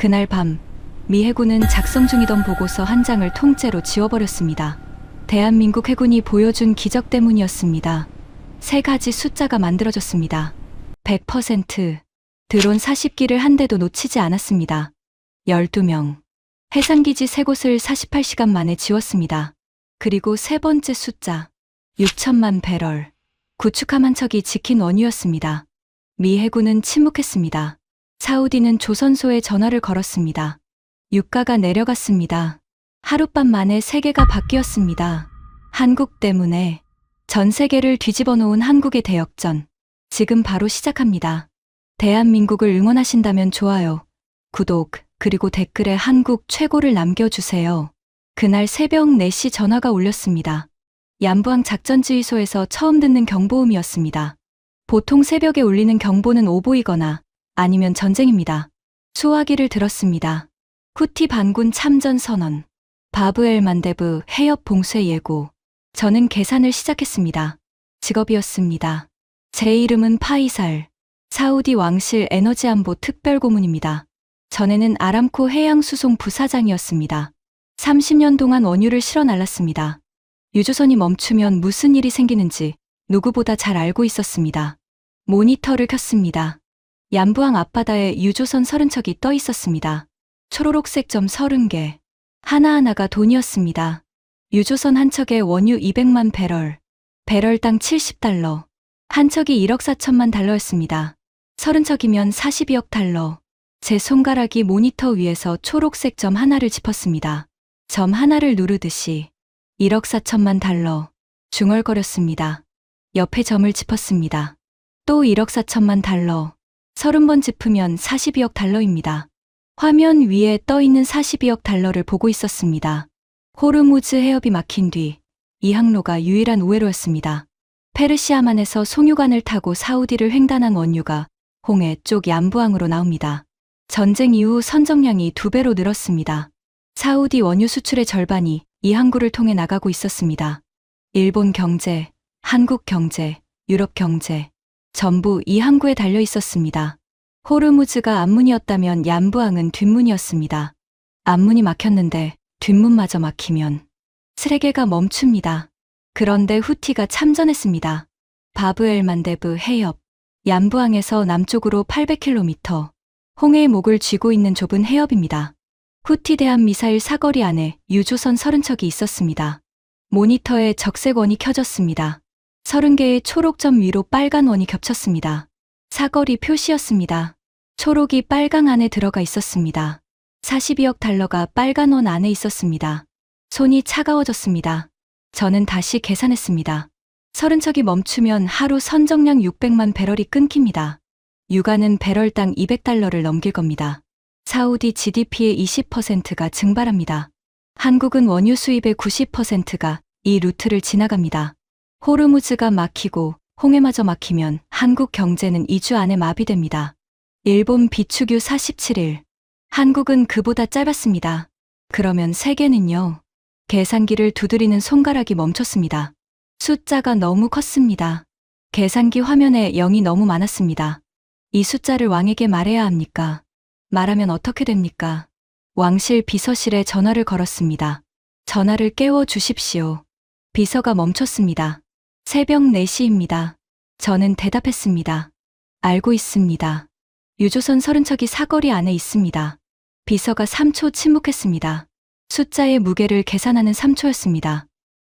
그날 밤 미 해군은 작성 중이던 보고서 한 장을 통째로 지워버렸습니다. 대한민국 해군이 보여준 기적 때문이었습니다. 세 가지 숫자가 만들어졌습니다. 100%, 드론 40기를 한 대도 놓치지 않았습니다. 12명, 해상기지 3곳을 48시간 만에 지웠습니다. 그리고 세 번째 숫자, 6천만 배럴, 구축함 한 척이 지킨 원유였습니다. 미 해군은 침묵했습니다. 사우디는 조선소에 전화를 걸었습니다. 유가가 내려갔습니다. 하룻밤 만에 세계가 바뀌었습니다. 한국 때문에 전 세계를 뒤집어 놓은 한국의 대역전. 지금 바로 시작합니다. 대한민국을 응원하신다면 좋아요, 구독, 그리고 댓글에 한국 최고를 남겨주세요. 그날 새벽 4시 전화가 울렸습니다. 양부항 작전지휘소에서 처음 듣는 경보음이었습니다. 보통 새벽에 울리는 경보는 오보이거나 아니면 전쟁입니다. 소화기를 들었습니다. 후티 반군 참전 선언, 바브엘 만데브 해협 봉쇄 예고. 저는 계산을 시작했습니다. 직업이었습니다. 제 이름은 파이살, 사우디 왕실 에너지안보 특별고문입니다. 전에는 아람코 해양수송 부사장이었습니다. 30년 동안 원유를 실어 날랐습니다. 유조선이 멈추면 무슨 일이 생기는지 누구보다 잘 알고 있었습니다. 모니터를 켰습니다. 양부항 앞바다에 유조선 30척이 떠 있었습니다. 초록색 점 30개. 하나하나가 돈이었습니다. 유조선 한 척에 원유 200만 배럴, 배럴당 70달러. 한 척이 1억 4천만 달러였습니다. 30척이면 42억 달러. 제 손가락이 모니터 위에서 초록색 점 하나를 짚었습니다. 점 하나를 누르듯이 1억 4천만 달러. 중얼거렸습니다. 옆에 점을 짚었습니다. 또 1억 4천만 달러. 30번 짚으면 42억 달러입니다. 화면 위에 떠 있는 42억 달러를 보고 있었습니다. 호르무즈 해협이 막힌 뒤 이 항로가 유일한 우회로였습니다. 페르시아만에서 송유관을 타고 사우디를 횡단한 원유가 홍해 쪽 양부항으로 나옵니다. 전쟁 이후 선정량이 2배로 늘었습니다. 사우디 원유 수출의 절반이 이 항구를 통해 나가고 있었습니다. 일본 경제, 한국 경제, 유럽 경제, 전부 이 항구에 달려 있었습니다. 호르무즈가 앞문이었다면 양부항은 뒷문이었습니다. 앞문이 막혔는데 뒷문마저 막히면 세계가 멈춥니다. 그런데 후티가 참전했습니다. 바브엘 만데브 해협, 양부항에서 남쪽으로 800km, 홍해의 목을 쥐고 있는 좁은 해협입니다. 후티 대한 미사일 사거리 안에 유조선 30척이 있었습니다. 모니터에 적색 원이 켜졌습니다. 30개의 초록점 위로 빨간 원이 겹쳤습니다. 사거리 표시였습니다. 초록이 빨강 안에 들어가 있었습니다. 42억 달러가 빨간 원 안에 있었습니다. 손이 차가워졌습니다. 저는 다시 계산했습니다. 30척이 멈추면 하루 선정량 600만 배럴이 끊깁니다. 유가는 배럴당 200달러를 넘길 겁니다. 사우디 GDP의 20%가 증발합니다. 한국은 원유 수입의 90%가 이 루트를 지나갑니다. 호르무즈가 막히고 홍해마저 막히면 한국 경제는 2주 안에 마비됩니다. 일본 비축유 47일. 한국은 그보다 짧았습니다. 그러면 세계는요? 계산기를 두드리는 손가락이 멈췄습니다. 숫자가 너무 컸습니다. 계산기 화면에 0이 너무 많았습니다. 이 숫자를 왕에게 말해야 합니까? 말하면 어떻게 됩니까? 왕실 비서실에 전화를 걸었습니다. 전화를 깨워 주십시오. 비서가 멈췄습니다. 새벽 4시입니다. 저는 대답했습니다. 알고 있습니다. 유조선 30척이 사거리 안에 있습니다. 비서가 3초 침묵했습니다. 숫자의 무게를 계산하는 3초였습니다.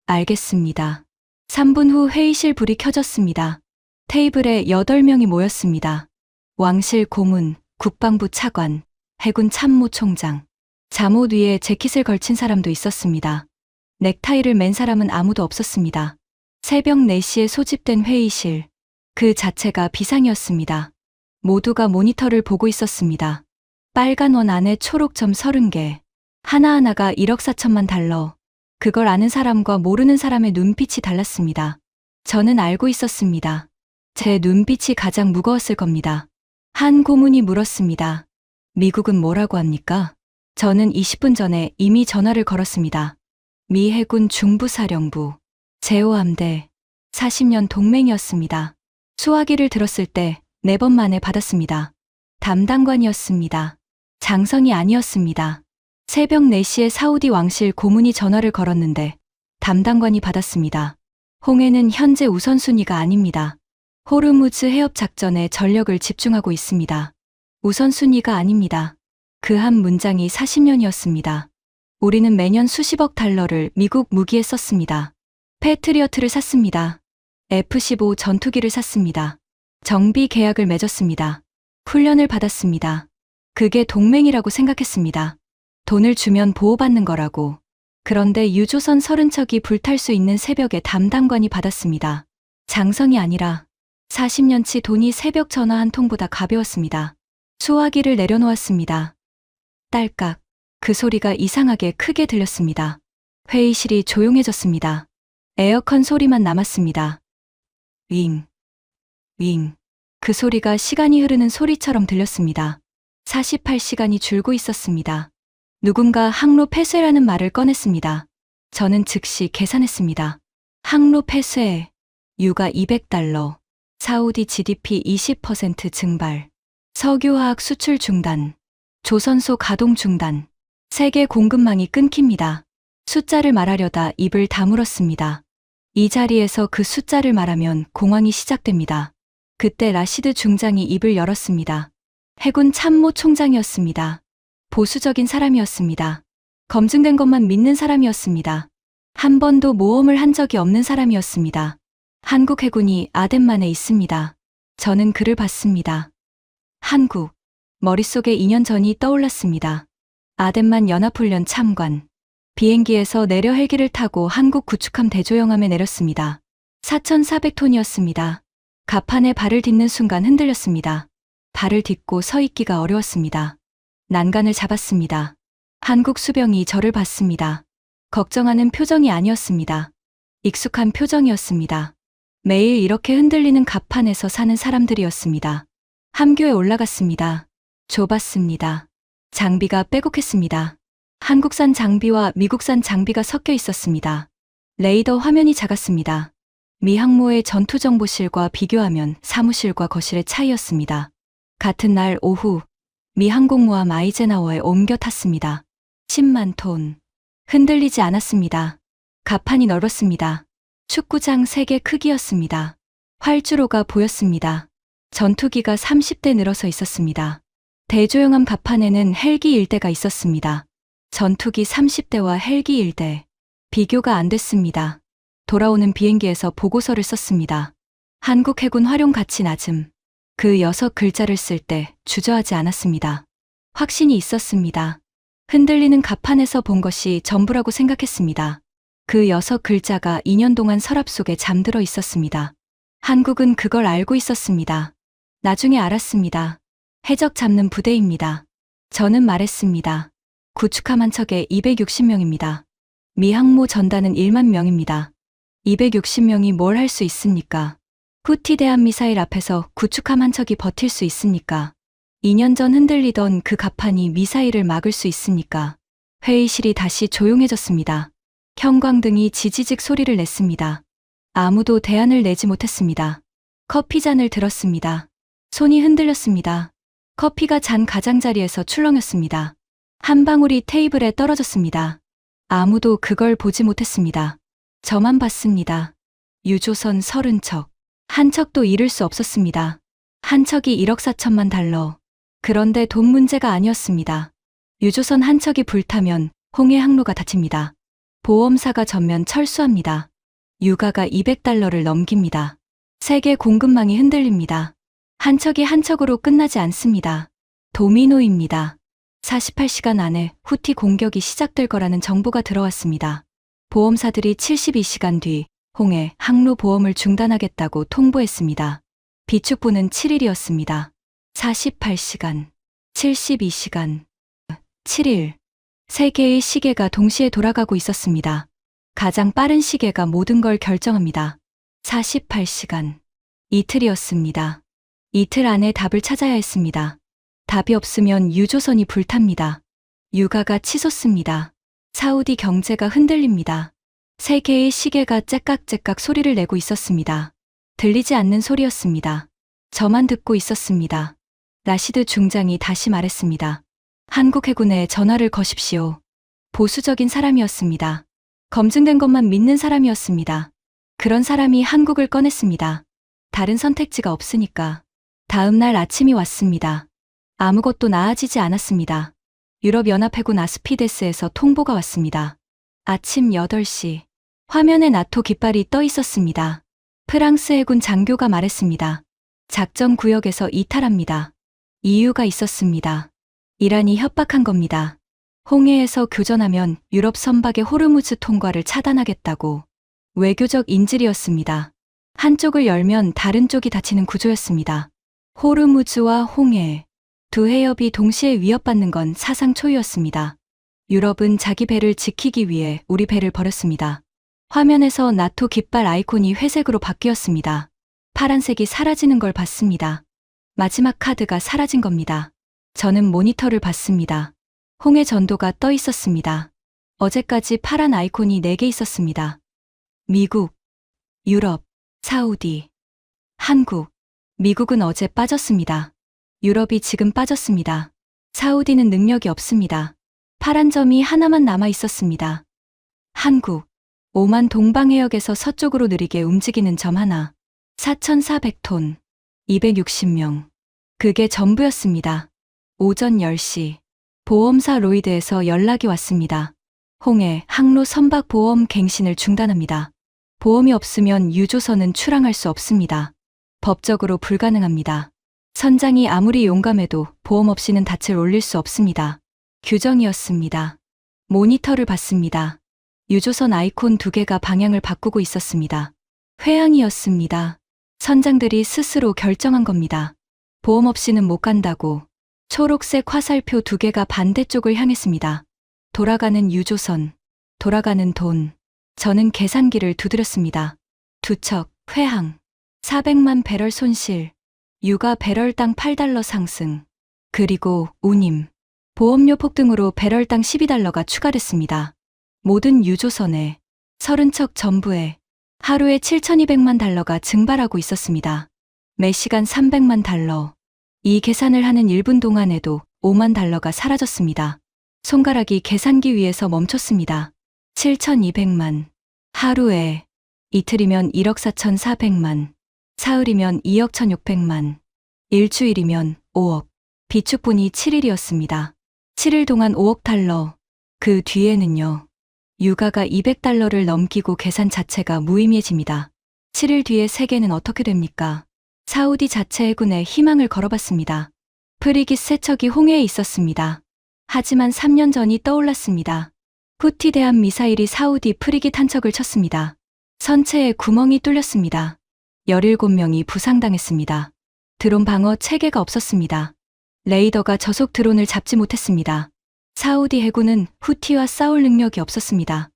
알겠습니다. 3분 후 회의실 불이 켜졌습니다. 테이블에 8명이 모였습니다. 왕실 고문, 국방부 차관, 해군 참모총장. 잠옷 위에 재킷을 걸친 사람도 있었습니다. 넥타이를 맨 사람은 아무도 없었습니다. 새벽 4시에 소집된 회의실. 그 자체가 비상이었습니다. 모두가 모니터를 보고 있었습니다. 빨간 원 안에 초록점 30개. 하나하나가 1억 4천만 달러. 그걸 아는 사람과 모르는 사람의 눈빛이 달랐습니다. 저는 알고 있었습니다. 제 눈빛이 가장 무거웠을 겁니다. 한 고문이 물었습니다. 미국은 뭐라고 합니까? 저는 20분 전에 이미 전화를 걸었습니다. 미 해군 중부사령부, 제5함대, 40년 동맹이었습니다. 수화기를 들었을 때 4번 만에 받았습니다. 담당관이었습니다. 장성이 아니었습니다. 새벽 4시에 사우디 왕실 고문이 전화를 걸었는데 담당관이 받았습니다. 홍해는 현재 우선순위가 아닙니다. 호르무즈 해협 작전에 전력을 집중하고 있습니다. 우선순위가 아닙니다. 그 한 문장이 40년이었습니다. 우리는 매년 수십억 달러를 미국 무기에 썼습니다. 패트리어트를 샀습니다. F-15 전투기를 샀습니다. 정비 계약을 맺었습니다. 훈련을 받았습니다. 그게 동맹이라고 생각했습니다. 돈을 주면 보호받는 거라고. 그런데 유조선 30척이 불탈 수 있는 새벽에 담당관이 받았습니다. 장성이 아니라 40년치 돈이 새벽 전화 한 통보다 가벼웠습니다. 수화기를 내려놓았습니다. 딸깍. 그 소리가 이상하게 크게 들렸습니다. 회의실이 조용해졌습니다. 에어컨 소리만 남았습니다. 윙. 윙. 그 소리가 시간이 흐르는 소리처럼 들렸습니다. 48시간이 줄고 있었습니다. 누군가 항로 폐쇄라는 말을 꺼냈습니다. 저는 즉시 계산했습니다. 항로 폐쇄. 유가 200달러. 사우디 GDP 20% 증발. 석유화학 수출 중단. 조선소 가동 중단. 세계 공급망이 끊깁니다. 숫자를 말하려다 입을 다물었습니다. 이 자리에서 그 숫자를 말하면 공황이 시작됩니다. 그때 라시드 중장이 입을 열었습니다. 해군 참모 총장이었습니다. 보수적인 사람이었습니다. 검증된 것만 믿는 사람이었습니다. 한 번도 모험을 한 적이 없는 사람이었습니다. 한국 해군이 아덴만에 있습니다. 저는 그를 봤습니다. 한국. 머릿속에 2년 전이 떠올랐습니다. 아덴만 연합훈련 참관. 비행기에서 내려 헬기를 타고 한국 구축함 대조영함에 내렸습니다. 4,400톤이었습니다. 갑판에 발을 딛는 순간 흔들렸습니다. 발을 딛고 서 있기가 어려웠습니다. 난간을 잡았습니다. 한국 수병이 저를 봤습니다. 걱정하는 표정이 아니었습니다. 익숙한 표정이었습니다. 매일 이렇게 흔들리는 갑판에서 사는 사람들이었습니다. 함교에 올라갔습니다. 좁았습니다. 장비가 빼곡했습니다. 한국산 장비와 미국산 장비가 섞여 있었습니다. 레이더 화면이 작았습니다. 미 항모의 전투정보실과 비교하면 사무실과 거실의 차이였습니다. 같은 날 오후 미 항공모함 아이젠하워에 옮겨 탔습니다. 10만 톤. 흔들리지 않았습니다. 갑판이 넓었습니다. 축구장 3개 크기였습니다. 활주로가 보였습니다. 전투기가 30대 늘어서 있었습니다. 대조영함 갑판에는 헬기 1대가 있었습니다. 전투기 30대와 헬기 1대. 비교가 안 됐습니다. 돌아오는 비행기에서 보고서를 썼습니다. 한국 해군 활용 가치 낮음. 그 6글자를 쓸 때 주저하지 않았습니다. 확신이 있었습니다. 흔들리는 갑판에서 본 것이 전부라고 생각했습니다. 그 6글자가 2년 동안 서랍 속에 잠들어 있었습니다. 한국은 그걸 알고 있었습니다. 나중에 알았습니다. 해적 잡는 부대입니다. 저는 말했습니다. 구축함 한 척에 260명입니다. 미 항모 전단은 1만 명입니다. 260명이 뭘 할 수 있습니까? 후티 대한 미사일 앞에서 구축함 한 척이 버틸 수 있습니까? 2년 전 흔들리던 그 갑판이 미사일을 막을 수 있습니까? 회의실이 다시 조용해졌습니다. 형광등이 지지직 소리를 냈습니다. 아무도 대안을 내지 못했습니다. 커피잔을 들었습니다. 손이 흔들렸습니다. 커피가 잔 가장자리에서 출렁였습니다. 한 방울이 테이블에 떨어졌습니다. 아무도 그걸 보지 못했습니다. 저만 봤습니다. 유조선 30척. 한 척도 잃을 수 없었습니다. 한 척이 1억 4천만 달러. 그런데 돈 문제가 아니었습니다. 유조선 한 척이 불타면 홍해 항로가 닫힙니다. 보험사가 전면 철수합니다. 유가가 200달러를 넘깁니다. 세계 공급망이 흔들립니다. 한 척이 한 척으로 끝나지 않습니다. 도미노입니다. 48시간 안에 후티 공격이 시작될 거라는 정보가 들어왔습니다. 보험사들이 72시간 뒤 홍해 항로 보험을 중단하겠다고 통보했습니다. 비축분은 7일이었습니다. 48시간, 72시간, 7일. 세 개의 시계가 동시에 돌아가고 있었습니다. 가장 빠른 시계가 모든 걸 결정합니다. 48시간. 이틀이었습니다. 이틀 안에 답을 찾아야 했습니다. 답이 없으면 유조선이 불탑니다. 유가가 치솟습니다. 사우디 경제가 흔들립니다. 세 개의 시계가 째깍째깍 소리를 내고 있었습니다. 들리지 않는 소리였습니다. 저만 듣고 있었습니다. 라시드 중장이 다시 말했습니다. 한국 해군에 전화를 거십시오. 보수적인 사람이었습니다. 검증된 것만 믿는 사람이었습니다. 그런 사람이 한국을 꺼냈습니다. 다른 선택지가 없으니까. 다음 날 아침이 왔습니다. 아무것도 나아지지 않았습니다. 유럽연합해군 아스피데스에서 통보가 왔습니다. 아침 8시. 화면에 나토 깃발이 떠 있었습니다. 프랑스 해군 장교가 말했습니다. 작전 구역에서 이탈합니다. 이유가 있었습니다. 이란이 협박한 겁니다. 홍해에서 교전하면 유럽 선박의 호르무즈 통과를 차단하겠다고. 외교적 인질이었습니다. 한쪽을 열면 다른 쪽이 다치는 구조였습니다. 호르무즈와 홍해, 두 해협이 동시에 위협받는 건 사상 초유였습니다. 유럽은 자기 배를 지키기 위해 우리 배를 버렸습니다. 화면에서 나토 깃발 아이콘이 회색으로 바뀌었습니다. 파란색이 사라지는 걸 봤습니다. 마지막 카드가 사라진 겁니다. 저는 모니터를 봤습니다. 홍해 전도가 떠 있었습니다. 어제까지 파란 아이콘이 4개 있었습니다. 미국, 유럽, 사우디, 한국. 미국은 어제 빠졌습니다. 유럽이 지금 빠졌습니다. 사우디는 능력이 없습니다. 파란 점이 하나만 남아 있었습니다. 한국. 오만 동방해역에서 서쪽으로 느리게 움직이는 점 하나. 4,400톤. 260명. 그게 전부였습니다. 오전 10시. 보험사 로이드에서 연락이 왔습니다. 홍해 항로 선박 보험 갱신을 중단합니다. 보험이 없으면 유조선은 출항할 수 없습니다. 법적으로 불가능합니다. 선장이 아무리 용감해도 보험 없이는 닻을 올릴 수 없습니다. 규정이었습니다. 모니터를 봤습니다. 유조선 아이콘 2개가 방향을 바꾸고 있었습니다. 회항이었습니다. 선장들이 스스로 결정한 겁니다. 보험 없이는 못 간다고. 초록색 화살표 2개가 반대쪽을 향했습니다. 돌아가는 유조선, 돌아가는 돈. 저는 계산기를 두드렸습니다. 두척, 회항, 400만 배럴 손실, 유가 배럴당 $8 상승, 그리고 운임, 보험료 폭등으로 배럴당 $12가 추가됐습니다. 모든 유조선에, 30척 전부에 하루에 $7,200만 증발하고 있었습니다. 매시간 $300만. 이 계산을 하는 1분 동안에도 $50,000가 사라졌습니다. 손가락이 계산기 위에서 멈췄습니다. 7,200만. 하루에. 이틀이면 1억 4,400만. 사흘이면 2억 1,600만. 일주일이면 5억. 비축분이 7일이었습니다. 7일 동안 $5억. 그 뒤에는요. 유가가 $200를 넘기고 계산 자체가 무의미해집니다. 7일 뒤에 세계는 어떻게 됩니까? 사우디 자체 해군에 희망을 걸어봤습니다. 프리깃 3척이 홍해에 있었습니다. 하지만 3년 전이 떠올랐습니다. 후티 대함 미사일이 사우디 프리깃 한 척을 쳤습니다. 선체에 구멍이 뚫렸습니다. 17명이 부상당했습니다. 드론 방어 체계가 없었습니다. 레이더가 저속 드론을 잡지 못했습니다. 사우디 해군은 후티와 싸울 능력이 없었습니다.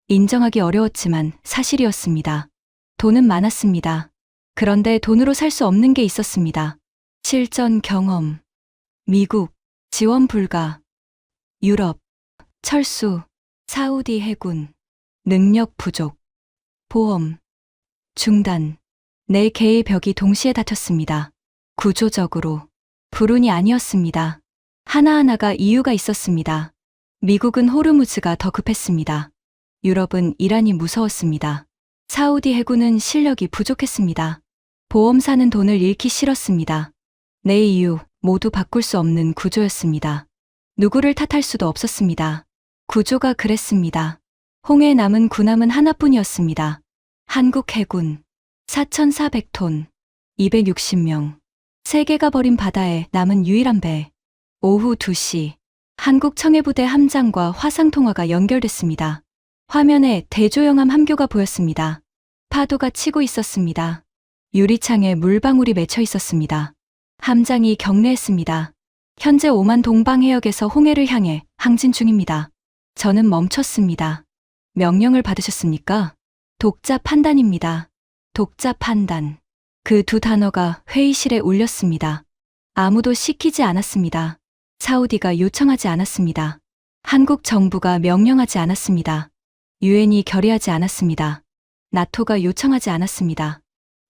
인정하기 어려웠지만 사실이었습니다. 돈은 많았습니다. 그런데 돈으로 살 수 없는 게 있었습니다. 실전 경험, 미국, 지원 불가, 유럽, 철수, 사우디 해군, 능력 부족, 보험, 중단. 4개의 벽이 동시에 닫혔습니다. 구조적으로. 불운이 아니었습니다. 하나하나가 이유가 있었습니다. 미국은 호르무즈가 더 급했습니다. 유럽은 이란이 무서웠습니다. 사우디 해군은 실력이 부족했습니다. 보험사는 돈을 잃기 싫었습니다. 네 이유 모두 바꿀 수 없는 구조였습니다. 누구를 탓할 수도 없었습니다. 구조가 그랬습니다. 홍해에 남은 군함은 하나뿐이었습니다. 한국 해군. 4,400톤. 260명. 세계가 버린 바다에 남은 유일한 배. 오후 2시. 한국 청해부대 함장과 화상통화가 연결됐습니다. 화면에 대조영함 함교가 보였습니다. 파도가 치고 있었습니다. 유리창에 물방울이 맺혀 있었습니다. 함장이 격려했습니다. 현재 오만 동방해역에서 홍해를 향해 항진 중입니다. 저는 멈췄습니다. 명령을 받으셨습니까? 독자 판단입니다. 독자 판단. 그 2 단어가 회의실에 울렸습니다. 아무도 시키지 않았습니다. 사우디가 요청하지 않았습니다. 한국 정부가 명령하지 않았습니다. 유엔이 결의하지 않았습니다. 나토가 요청하지 않았습니다.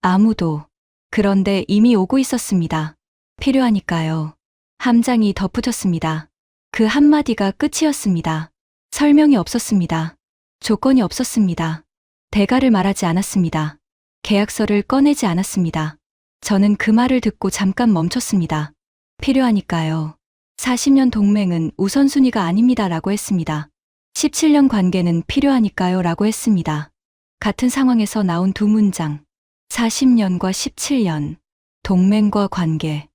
아무도. 그런데 이미 오고 있었습니다. 필요하니까요. 함장이 덧붙였습니다. 그 한마디가 끝이었습니다. 설명이 없었습니다. 조건이 없었습니다. 대가를 말하지 않았습니다. 계약서를 꺼내지 않았습니다. 저는 그 말을 듣고 잠깐 멈췄습니다. 필요하니까요. 40년 동맹은 우선순위가 아닙니다. 라고 했습니다. 17년 관계는 필요하니까요. 라고 했습니다. 같은 상황에서 나온 두 문장. 40년과 17년. 동맹과 관계.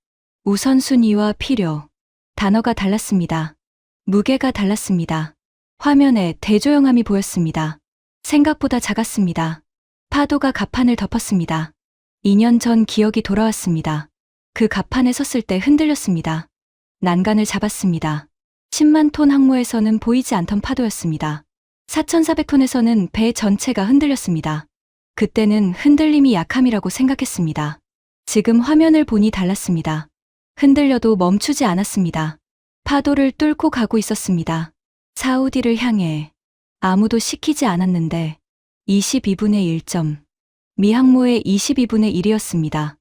우선순위와 필요. 단어가 달랐습니다. 무게가 달랐습니다. 화면에 대조영함이 보였습니다. 생각보다 작았습니다. 파도가 갑판을 덮었습니다. 2년 전 기억이 돌아왔습니다. 그 갑판에 섰을 때 흔들렸습니다. 난간을 잡았습니다. 10만 톤 항모에서는 보이지 않던 파도였습니다. 4,400톤에서는 배 전체가 흔들렸습니다. 그때는 흔들림이 약함이라고 생각했습니다. 지금 화면을 보니 달랐습니다. 흔들려도 멈추지 않았습니다. 파도를 뚫고 가고 있었습니다. 사우디를 향해. 아무도 시키지 않았는데 22분의 1점. 미 항모의 22분의 1이었습니다.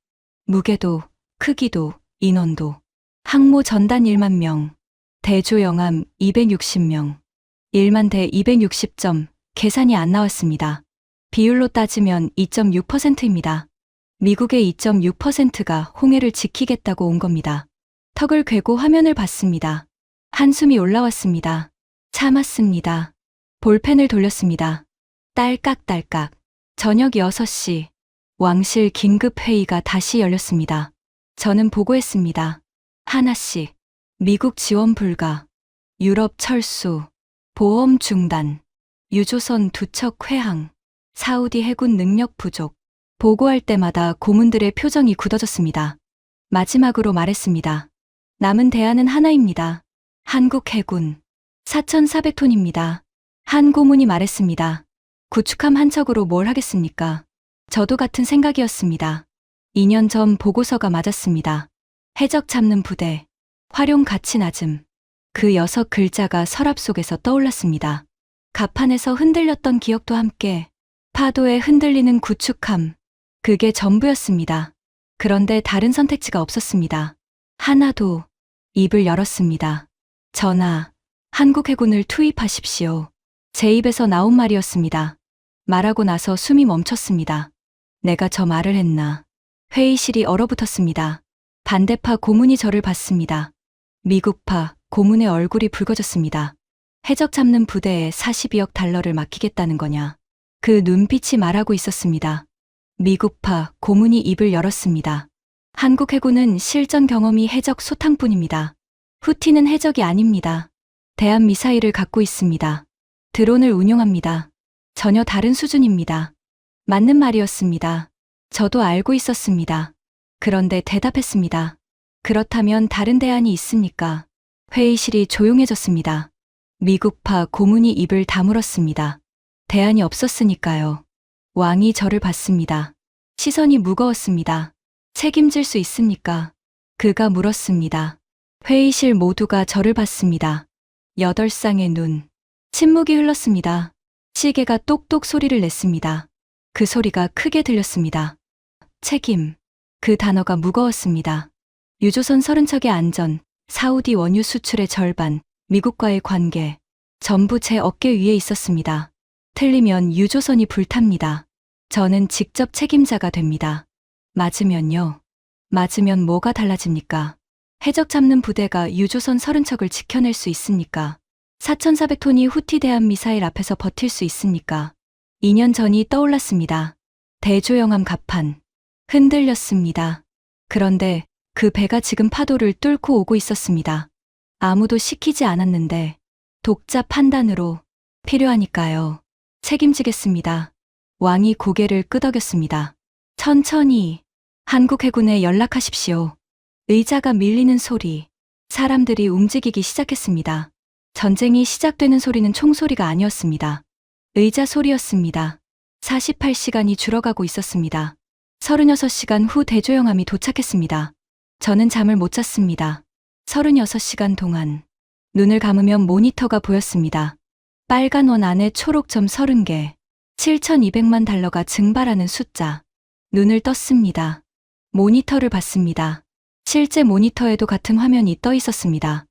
무게도, 크기도, 인원도. 항모 전단 1만 명. 대조영함 260명. 1만 대 260점. 계산이 안 나왔습니다. 비율로 따지면 2.6%입니다. 미국의 2.6%가 홍해를 지키겠다고 온 겁니다. 턱을 괴고 화면을 봤습니다. 한숨이 올라왔습니다. 참았습니다. 볼펜을 돌렸습니다. 딸깍딸깍. 저녁 6시. 왕실 긴급회의가 다시 열렸습니다. 저는 보고했습니다. 하나씩. 미국 지원 불가. 유럽 철수. 보험 중단. 유조선 2척 회항. 사우디 해군 능력 부족. 보고할 때마다 고문들의 표정이 굳어졌습니다. 마지막으로 말했습니다. 남은 대안은 하나입니다. 한국 해군. 4,400톤입니다. 한 고문이 말했습니다. 구축함 한 척으로 뭘 하겠습니까? 저도 같은 생각이었습니다. 2년 전 보고서가 맞았습니다. 해적 잡는 부대. 활용 가치 낮음. 그 6글자가 서랍 속에서 떠올랐습니다. 갑판에서 흔들렸던 기억도 함께. 파도에 흔들리는 구축함. 그게 전부였습니다. 그런데 다른 선택지가 없었습니다. 하나도. 입을 열었습니다. 전하, 한국 해군을 투입하십시오. 제 입에서 나온 말이었습니다. 말하고 나서 숨이 멈췄습니다. 내가 저 말을 했나. 회의실이 얼어붙었습니다. 반대파 고문이 저를 봤습니다. 미국파 고문의 얼굴이 붉어졌습니다. 해적 잡는 부대에 42억 달러를 맡기겠다는 거냐. 그 눈빛이 말하고 있었습니다. 미국파 고문이 입을 열었습니다. 한국 해군은 실전 경험이 해적 소탕뿐입니다. 후티는 해적이 아닙니다. 대한 미사일을 갖고 있습니다. 드론을 운용합니다. 전혀 다른 수준입니다. 맞는 말이었습니다. 저도 알고 있었습니다. 그런데 대답했습니다. 그렇다면 다른 대안이 있습니까? 회의실이 조용해졌습니다. 미국파 고문이 입을 다물었습니다. 대안이 없었으니까요. 왕이 저를 봤습니다. 시선이 무거웠습니다. 책임질 수 있습니까? 그가 물었습니다. 회의실 모두가 저를 봤습니다. 8쌍의 눈. 침묵이 흘렀습니다. 시계가 똑똑 소리를 냈습니다. 그 소리가 크게 들렸습니다. 책임. 그 단어가 무거웠습니다. 유조선 30척의 안전, 사우디 원유 수출의 절반, 미국과의 관계. 전부 제 어깨 위에 있었습니다. 틀리면 유조선이 불탑니다. 저는 직접 책임자가 됩니다. 맞으면요. 맞으면 뭐가 달라집니까? 해적 잡는 부대가 유조선 30척을 지켜낼 수 있습니까? 4,400톤이 후티 대한 미사일 앞에서 버틸 수 있습니까? 2년 전이 떠올랐습니다. 대조영함 갑판. 흔들렸습니다. 그런데 그 배가 지금 파도를 뚫고 오고 있었습니다. 아무도 시키지 않았는데 독자 판단으로 필요하니까요. 책임지겠습니다. 왕이 고개를 끄덕였습니다. 천천히 한국 해군에 연락하십시오. 의자가 밀리는 소리. 사람들이 움직이기 시작했습니다. 전쟁이 시작되는 소리는 총소리가 아니었습니다. 의자 소리였습니다. 48시간이 줄어가고 있었습니다. 36시간 후 대조영함이 도착했습니다. 저는 잠을 못 잤습니다. 36시간 동안 눈을 감으면 모니터가 보였습니다. 빨간 원 안에 초록 점 30개. 7,200만 달러가 증발하는 숫자. 눈을 떴습니다. 모니터를 봤습니다. 실제 모니터에도 같은 화면이 떠 있었습니다.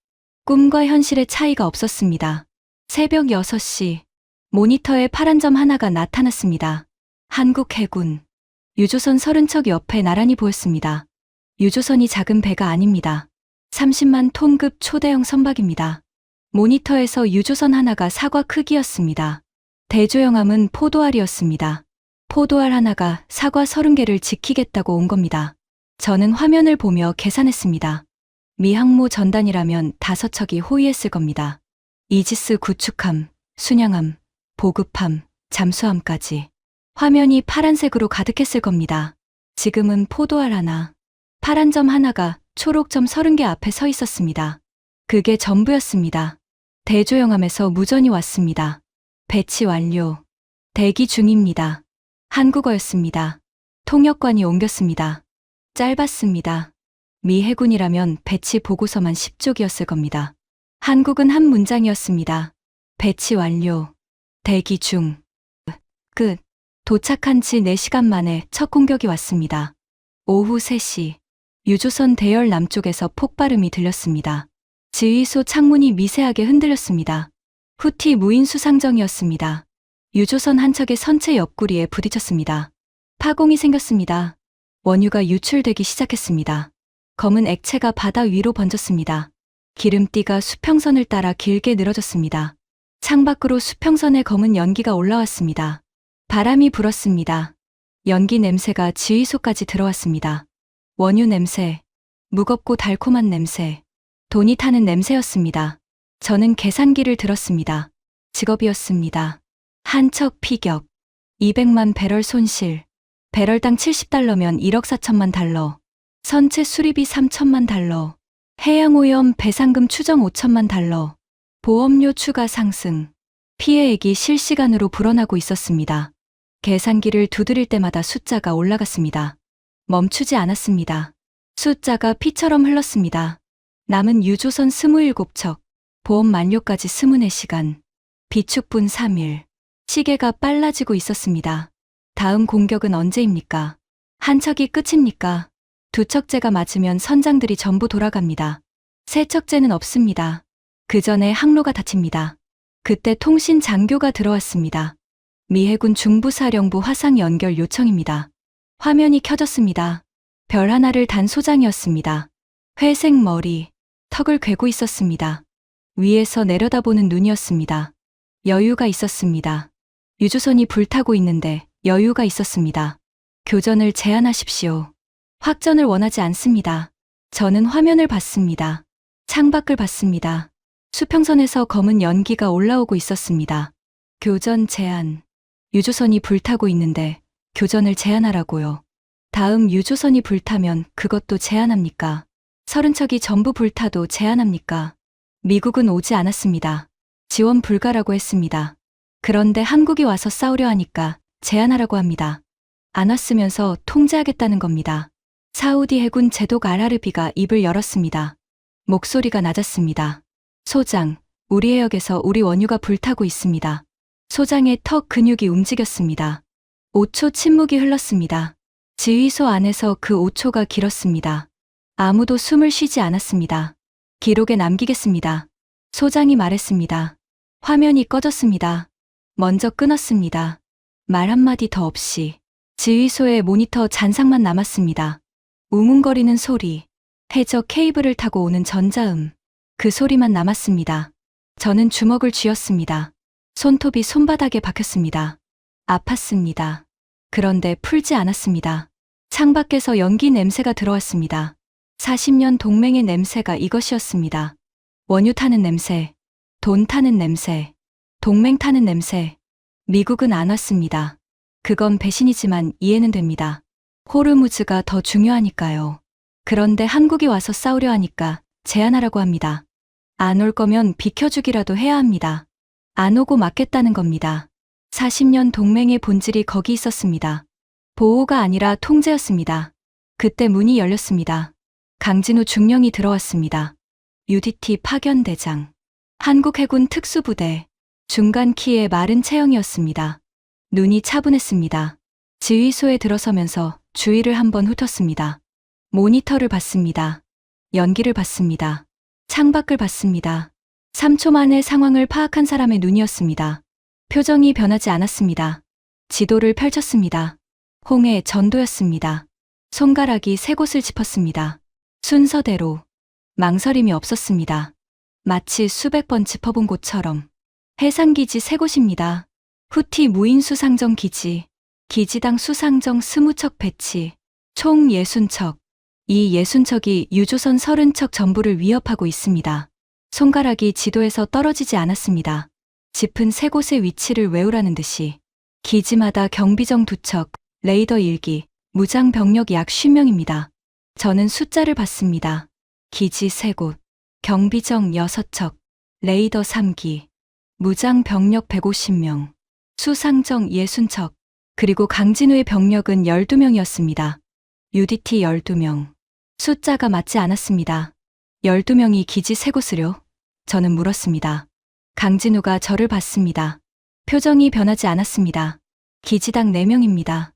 꿈과 현실의 차이가 없었습니다. 새벽 6시, 모니터에 파란 점 하나가 나타났습니다. 한국 해군. 유조선 30척 옆에 나란히 보였습니다. 유조선이 작은 배가 아닙니다. 30만 톤급 초대형 선박입니다. 모니터에서 유조선 하나가 사과 크기였습니다. 대조영함은 포도알이었습니다. 포도알 하나가 사과 30개를 지키겠다고 온 겁니다. 저는 화면을 보며 계산했습니다. 미 항모 전단이라면 5척이 호위했을 겁니다. 이지스 구축함, 순양함, 보급함, 잠수함까지. 화면이 파란색으로 가득했을 겁니다. 지금은 포도알 하나, 파란 점 하나가 초록 점 30개 앞에 서 있었습니다. 그게 전부였습니다. 대조영함에서 무전이 왔습니다. 배치 완료. 대기 중입니다. 한국어였습니다. 통역관이 옮겼습니다. 짧았습니다. 미 해군이라면 배치 보고서만 10쪽이었을 겁니다. 한국은 한 문장이었습니다. 배치 완료. 대기 중. 끝. 도착한 지 4시간 만에 첫 공격이 왔습니다. 오후 3시. 유조선 대열 남쪽에서 폭발음이 들렸습니다. 지휘소 창문이 미세하게 흔들렸습니다. 후티 무인 수상정이었습니다. 유조선 한 척의 선체 옆구리에 부딪혔습니다. 파공이 생겼습니다. 원유가 유출되기 시작했습니다. 검은 액체가 바다 위로 번졌습니다. 기름띠가 수평선을 따라 길게 늘어졌습니다. 창밖으로 수평선에 검은 연기가 올라왔습니다. 바람이 불었습니다. 연기 냄새가 지휘소까지 들어왔습니다. 원유 냄새, 무겁고 달콤한 냄새, 돈이 타는 냄새였습니다. 저는 계산기를 들었습니다. 직업이었습니다. 한 척 피격, 200만 배럴 손실, 배럴당 $70면 1억 4천만 달러, 선체 수리비 3천만 달러, 해양오염 배상금 추정 5천만 달러, 보험료 추가 상승, 피해액이 실시간으로 불어나고 있었습니다. 계산기를 두드릴 때마다 숫자가 올라갔습니다. 멈추지 않았습니다. 숫자가 피처럼 흘렀습니다. 남은 유조선 27척, 보험 만료까지 24시간, 비축분 3일, 시계가 빨라지고 있었습니다. 다음 공격은 언제입니까? 한 척이 끝입니까? 두 척째가 맞으면 선장들이 전부 돌아갑니다. 세 척째는 없습니다. 그 전에 항로가 닫힙니다. 그때 통신 장교가 들어왔습니다. 미 해군 중부사령부 화상 연결 요청입니다. 화면이 켜졌습니다. 별 하나를 단 소장이었습니다. 회색 머리, 턱을 괴고 있었습니다. 위에서 내려다보는 눈이었습니다. 여유가 있었습니다. 유조선이 불타고 있는데 여유가 있었습니다. 교전을 제한하십시오. 확전을 원하지 않습니다. 저는 화면을 봤습니다. 창밖을 봤습니다. 수평선에서 검은 연기가 올라오고 있었습니다. 교전 제한. 유조선이 불타고 있는데 교전을 제한하라고요. 다음 유조선이 불타면 그것도 제한합니까? 30척이 전부 불타도 제한합니까? 미국은 오지 않았습니다. 지원 불가라고 했습니다. 그런데 한국이 와서 싸우려 하니까 제한하라고 합니다. 안 왔으면서 통제하겠다는 겁니다. 사우디 해군 제독 알하르비가 입을 열었습니다. 목소리가 낮았습니다. 소장, 우리 해역에서 우리 원유가 불타고 있습니다. 소장의 턱 근육이 움직였습니다. 5초 침묵이 흘렀습니다. 지휘소 안에서 그 5초가 길었습니다. 아무도 숨을 쉬지 않았습니다. 기록에 남기겠습니다. 소장이 말했습니다. 화면이 꺼졌습니다. 먼저 끊었습니다. 말 한마디 더 없이. 지휘소에 모니터 잔상만 남았습니다. 웅웅거리는 소리, 해저 케이블을 타고 오는 전자음, 그 소리만 남았습니다. 저는 주먹을 쥐었습니다. 손톱이 손바닥에 박혔습니다. 아팠습니다. 그런데 풀지 않았습니다. 창밖에서 연기 냄새가 들어왔습니다. 40년 동맹의 냄새가 이것이었습니다. 원유 타는 냄새, 돈 타는 냄새, 동맹 타는 냄새. 미국은 안 왔습니다. 그건 배신이지만 이해는 됩니다. 호르무즈가 더 중요하니까요. 그런데 한국이 와서 싸우려 하니까 제한하라고 합니다. 안 올 거면 비켜주기라도 해야 합니다. 안 오고 맞겠다는 겁니다. 40년 동맹의 본질이 거기 있었습니다. 보호가 아니라 통제였습니다. 그때 문이 열렸습니다. 강진우 중령이 들어왔습니다. UDT 파견대장. 한국 해군 특수부대. 중간 키의 마른 체형이었습니다. 눈이 차분했습니다. 지휘소에 들어서면서 주위를 한번 훑었습니다. 모니터를 봤습니다. 연기를 봤습니다. 창밖을 봤습니다. 3초 만에 상황을 파악한 사람의 눈이었습니다. 표정이 변하지 않았습니다. 지도를 펼쳤습니다. 홍해 전도였습니다. 손가락이 세 곳을 짚었습니다. 순서대로. 망설임이 없었습니다. 마치 수백 번 짚어본 곳처럼. 해상기지 세 곳입니다. 후티 무인 수상정 기지, 기지당 수상정 20척 배치, 총 60척. 이 60척이 유조선 30척 전부를 위협하고 있습니다. 손가락이 지도에서 떨어지지 않았습니다. 짚은 세 곳의 위치를 외우라는 듯이. 기지마다 경비정 2척, 레이더 1기, 무장 병력 약 50명입니다. 저는 숫자를 봤습니다. 기지 3곳, 경비정 6척, 레이더 3기, 무장 병력 150명, 수상정 60척, 그리고 강진우의 병력은 12명이었습니다. UDT 12명. 숫자가 맞지 않았습니다. 12명이 기지 3곳으려? 저는 물었습니다. 강진우가 저를 봤습니다. 표정이 변하지 않았습니다. 기지당 4명입니다.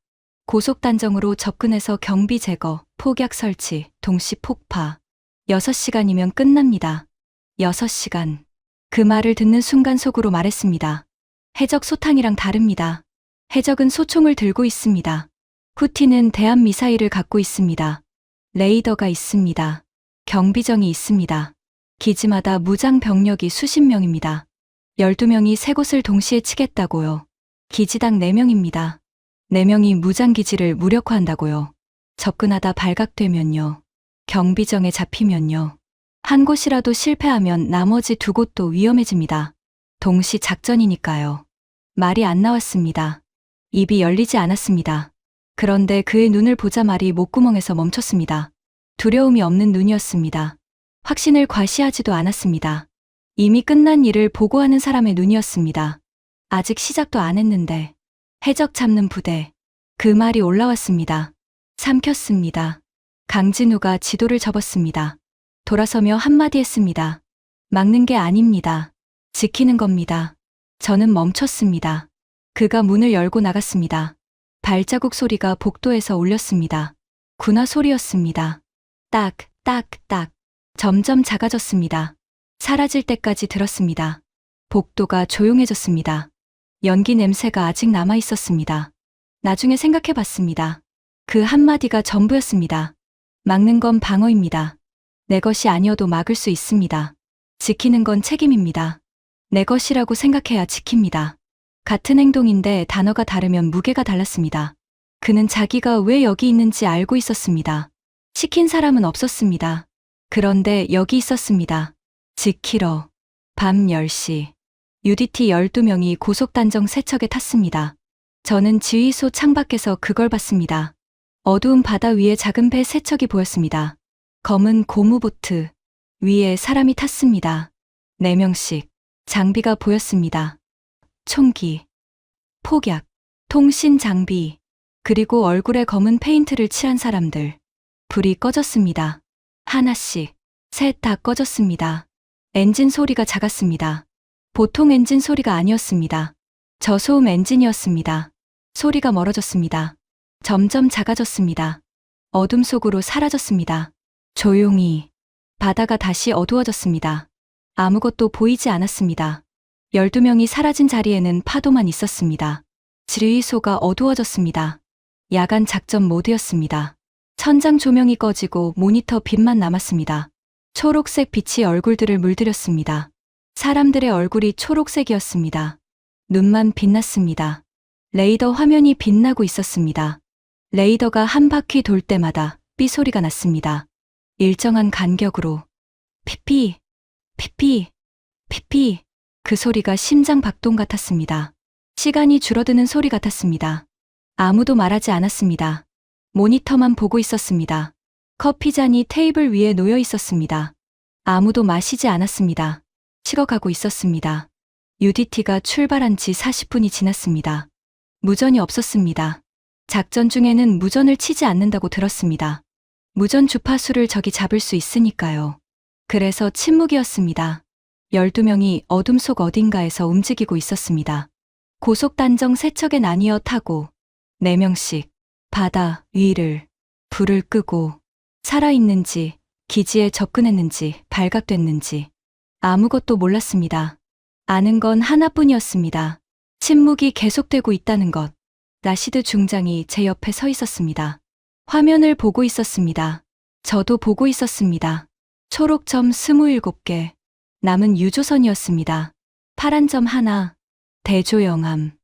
고속단정으로 접근해서 경비 제거, 폭약 설치, 동시 폭파. 6시간이면 끝납니다. 6시간. 그 말을 듣는 순간 속으로 말했습니다. 해적 소탕이랑 다릅니다. 해적은 소총을 들고 있습니다. 후티는 대함 미사일을 갖고 있습니다. 레이더가 있습니다. 경비정이 있습니다. 기지마다 무장 병력이 수십 명입니다. 12명이 세 곳을 동시에 치겠다고요. 기지당 4명입니다. 4명이 무장기지를 무력화한다고요. 접근하다 발각되면요. 경비정에 잡히면요. 한 곳이라도 실패하면 나머지 2곳도 위험해집니다. 동시 작전이니까요. 말이 안 나왔습니다. 입이 열리지 않았습니다. 그런데 그의 눈을 보자 말이 목구멍에서 멈췄습니다. 두려움이 없는 눈이었습니다. 확신을 과시하지도 않았습니다. 이미 끝난 일을 보고하는 사람의 눈이었습니다. 아직 시작도 안 했는데. 해적 잡는 부대. 그 말이 올라왔습니다. 삼켰습니다. 강진우가 지도를 접었습니다. 돌아서며 한마디 했습니다. 막는 게 아닙니다. 지키는 겁니다. 저는 멈췄습니다. 그가 문을 열고 나갔습니다. 발자국 소리가 복도에서 울렸습니다. 군화 소리였습니다. 딱, 딱, 딱. 점점 작아졌습니다. 사라질 때까지 들었습니다. 복도가 조용해졌습니다. 연기 냄새가 아직 남아 있었습니다. 나중에 생각해 봤습니다. 그 한마디가 전부였습니다. 막는 건 방어입니다. 내 것이 아니어도 막을 수 있습니다. 지키는 건 책임입니다. 내 것이라고 생각해야 지킵니다. 같은 행동인데 단어가 다르면 무게가 달랐습니다. 그는 자기가 왜 여기 있는지 알고 있었습니다. 시킨 사람은 없었습니다. 그런데 여기 있었습니다. 지키러. 밤 10시. UDT 12명이 고속단정 세척에 탔습니다. 저는 지휘소 창밖에서 그걸 봤습니다. 어두운 바다 위에 작은 배 세척이 보였습니다. 검은 고무보트. 위에 사람이 탔습니다. 4명씩. 장비가 보였습니다. 총기, 폭약, 통신 장비, 그리고 얼굴에 검은 페인트를 칠한 사람들. 불이 꺼졌습니다. 하나씩, 셋 다 꺼졌습니다. 엔진 소리가 작았습니다. 보통 엔진 소리가 아니었습니다. 저소음 엔진이었습니다. 소리가 멀어졌습니다. 점점 작아졌습니다. 어둠 속으로 사라졌습니다. 조용히. 바다가 다시 어두워졌습니다. 아무것도 보이지 않았습니다. 12명이 사라진 자리에는 파도만 있었습니다. 지휘소가 어두워졌습니다. 야간 작전 모드였습니다. 천장 조명이 꺼지고 모니터 빛만 남았습니다. 초록색 빛이 얼굴들을 물들였습니다. 사람들의 얼굴이 초록색이었습니다. 눈만 빛났습니다. 레이더 화면이 빛나고 있었습니다. 레이더가 한 바퀴 돌 때마다 삐 소리가 났습니다. 일정한 간격으로. 피피, 피피, 피피. 그 소리가 심장 박동 같았습니다. 시간이 줄어드는 소리 같았습니다. 아무도 말하지 않았습니다. 모니터만 보고 있었습니다. 커피잔이 테이블 위에 놓여 있었습니다. 아무도 마시지 않았습니다. 식어가고 있었습니다. UDT가 출발한 지 40분이 지났습니다. 무전이 없었습니다. 작전 중에는 무전을 치지 않는다고 들었습니다. 무전 주파수를 적이 잡을 수 있으니까요. 그래서 침묵이었습니다. 12명이 어둠 속 어딘가에서 움직이고 있었습니다. 고속단정 세척에 나뉘어 타고 4명씩 바다 위를 불을 끄고 살아있는지 기지에 접근했는지 발각됐는지 아무것도 몰랐습니다. 아는 건 하나뿐이었습니다. 침묵이 계속되고 있다는 것. 라시드 중장이 제 옆에 서 있었습니다. 화면을 보고 있었습니다. 저도 보고 있었습니다. 초록 점 27개, 남은 유조선이었습니다. 파란 점 하나, 대조영함.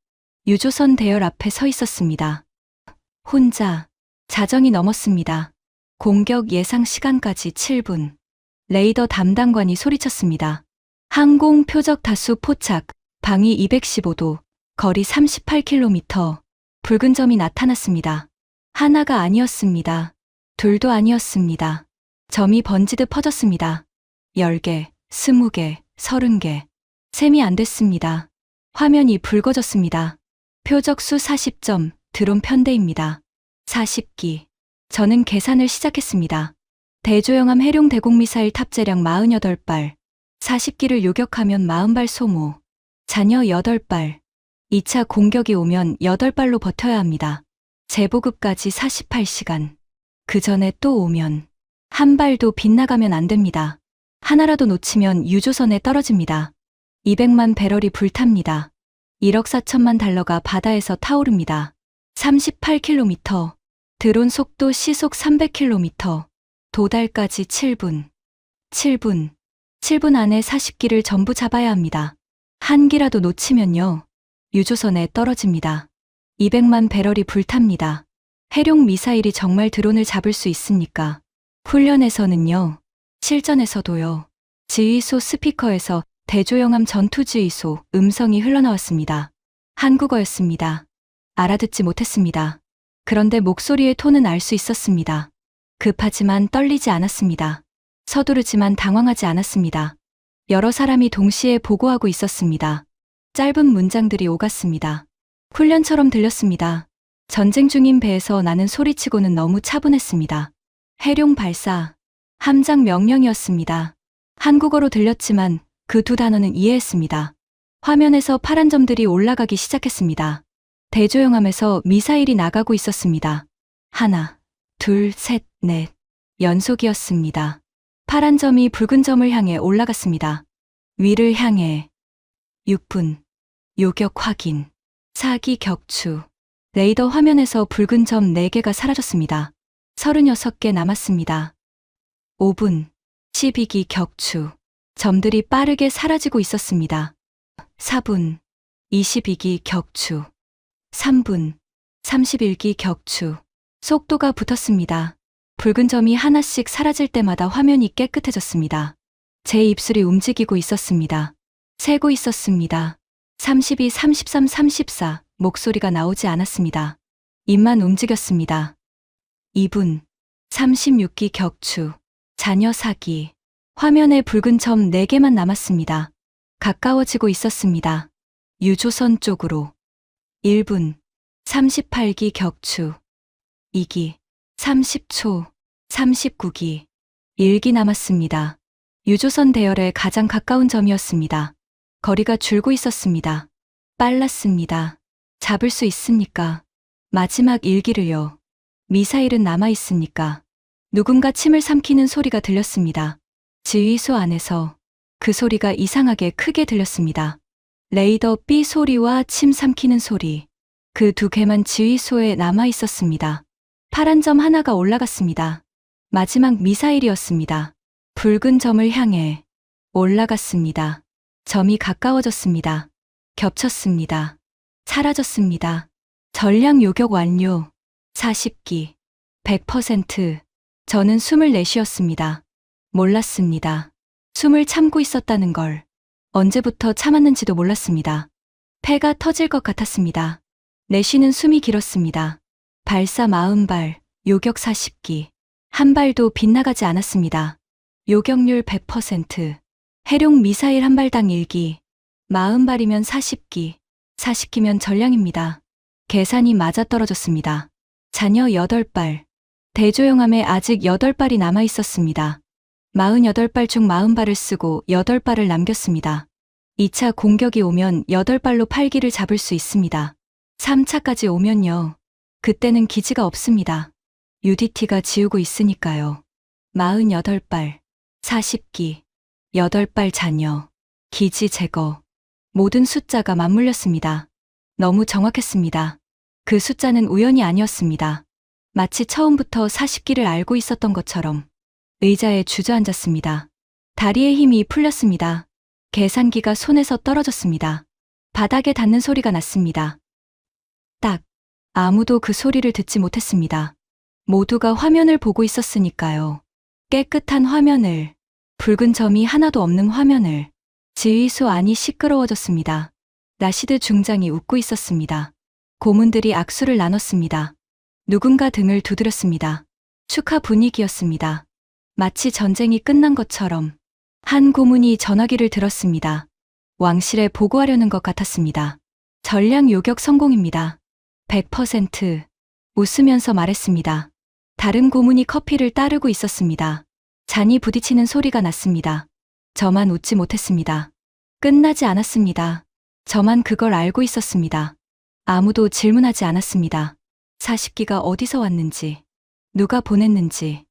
유조선 대열 앞에 서 있었습니다. 혼자, 자정이 넘었습니다. 공격 예상 시간까지 7분. 레이더 담당관이 소리쳤습니다. 항공 표적 다수 포착, 방위 215도, 거리 38km. 붉은 점이 나타났습니다. 하나가 아니었습니다. 둘도 아니었습니다. 점이 번지듯 퍼졌습니다. 10개, 20개, 30개. 셈이 안 됐습니다. 화면이 붉어졌습니다. 표적 수 40점, 드론 편대입니다. 40기. 저는 계산을 시작했습니다. 대조영함 해룡 대공미사일 탑재량 48발. 40기를 요격하면 40발 소모. 잔여 8발. 2차 공격이 오면 8발로 버텨야 합니다. 재보급까지 48시간. 그 전에 또 오면 한 발도 빗나가면 안 됩니다. 하나라도 놓치면 유조선에 떨어집니다. 200만 배럴이 불탑니다. 1억 4천만 달러가 바다에서 타오릅니다. 38km. 드론 속도 시속 300km. 도달까지 7분. 7분 안에 40기를 전부 잡아야 합니다. 한 기라도 놓치면요. 유조선에 떨어집니다. 200만 배럴이 불탑니다. 해룡 미사일이 정말 드론을 잡을 수 있습니까? 훈련에서는요. 실전에서도요. 지휘소 스피커에서 대조영함 전투지휘소 음성이 흘러나왔습니다. 한국어였습니다. 알아듣지 못했습니다. 그런데 목소리의 톤은 알 수 있었습니다. 급하지만 떨리지 않았습니다. 서두르지만 당황하지 않았습니다. 여러 사람이 동시에 보고하고 있었습니다. 짧은 문장들이 오갔습니다. 훈련처럼 들렸습니다. 전쟁 중인 배에서 나는 소리치고는 너무 차분했습니다. 해룡 발사. 함장 명령이었습니다. 한국어로 들렸지만 그 두 단어는 이해했습니다. 화면에서 파란 점들이 올라가기 시작했습니다. 대조영함에서 미사일이 나가고 있었습니다. 하나, 둘, 셋, 넷. 연속이었습니다. 파란 점이 붉은 점을 향해 올라갔습니다. 위를 향해. 6분. 요격 확인. 4기 격추. 레이더 화면에서 붉은 점 4개가 사라졌습니다. 36개 남았습니다. 5분. 12기 격추. 점들이 빠르게 사라지고 있었습니다. 4분. 22기 격추. 3분. 31기 격추. 속도가 붙었습니다. 붉은 점이 하나씩 사라질 때마다 화면이 깨끗해졌습니다. 제 입술이 움직이고 있었습니다. 세고 있었습니다. 32, 33, 34. 목소리가 나오지 않았습니다. 입만 움직였습니다. 2분. 36기 격추. 잔여 사기. 화면에 붉은 점 4개만 남았습니다. 가까워지고 있었습니다. 유조선 쪽으로. 1분. 38기 격추. 2기. 30초. 39기. 1기 남았습니다. 유조선 대열에 가장 가까운 점이었습니다. 거리가 줄고 있었습니다. 빨랐습니다. 잡을 수 있습니까? 마지막 1기를요. 미사일은 남아있습니까? 누군가 침을 삼키는 소리가 들렸습니다. 지휘소 안에서 그 소리가 이상하게 크게 들렸습니다. 레이더 B 소리와 침 삼키는 소리. 그 두 개만 지휘소에 남아있었습니다. 파란 점 하나가 올라갔습니다. 마지막 미사일이었습니다. 붉은 점을 향해 올라갔습니다. 점이 가까워졌습니다. 겹쳤습니다. 사라졌습니다. 전량 요격 완료. 40기. 100%. 저는 숨을 내쉬었습니다. 몰랐습니다. 숨을 참고 있었다는 걸. 언제부터 참았는지도 몰랐습니다. 폐가 터질 것 같았습니다. 내쉬는 숨이 길었습니다. 발사 40발, 요격 40기. 한 발도 빗나가지 않았습니다. 요격률 100%. 해룡 미사일 한 발당 1기. 40발이면 40기. 40기면 전량입니다. 계산이 맞아떨어졌습니다. 잔여 8발. 대조영함에 아직 8발이 남아 있었습니다. 48발 중 40발을 쓰고 8발을 남겼습니다. 2차 공격이 오면 8발로 8기를 잡을 수 있습니다. 3차까지 오면요. 그때는 기지가 없습니다. UDT가 지우고 있으니까요. 48발, 40기, 8발 자녀, 기지 제거. 모든 숫자가 맞물렸습니다. 너무 정확했습니다. 그 숫자는 우연이 아니었습니다. 마치 처음부터 40기를 알고 있었던 것처럼 의자에 주저앉았습니다. 다리에 힘이 풀렸습니다. 계산기가 손에서 떨어졌습니다. 바닥에 닿는 소리가 났습니다. 딱. 아무도 그 소리를 듣지 못했습니다. 모두가 화면을 보고 있었으니까요. 깨끗한 화면을, 붉은 점이 하나도 없는 화면을. 지휘소 안이 시끄러워졌습니다. 라시드 중장이 웃고 있었습니다. 고문들이 악수를 나눴습니다. 누군가 등을 두드렸습니다. 축하 분위기였습니다. 마치 전쟁이 끝난 것처럼. 한 고문이 전화기를 들었습니다. 왕실에 보고하려는 것 같았습니다. 전략 요격 성공입니다. 100%. 웃으면서 말했습니다. 다른 고문이 커피를 따르고 있었습니다. 잔이 부딪히는 소리가 났습니다. 저만 웃지 못했습니다. 끝나지 않았습니다. 저만 그걸 알고 있었습니다. 아무도 질문하지 않았습니다. 40기가 어디서 왔는지, 누가 보냈는지,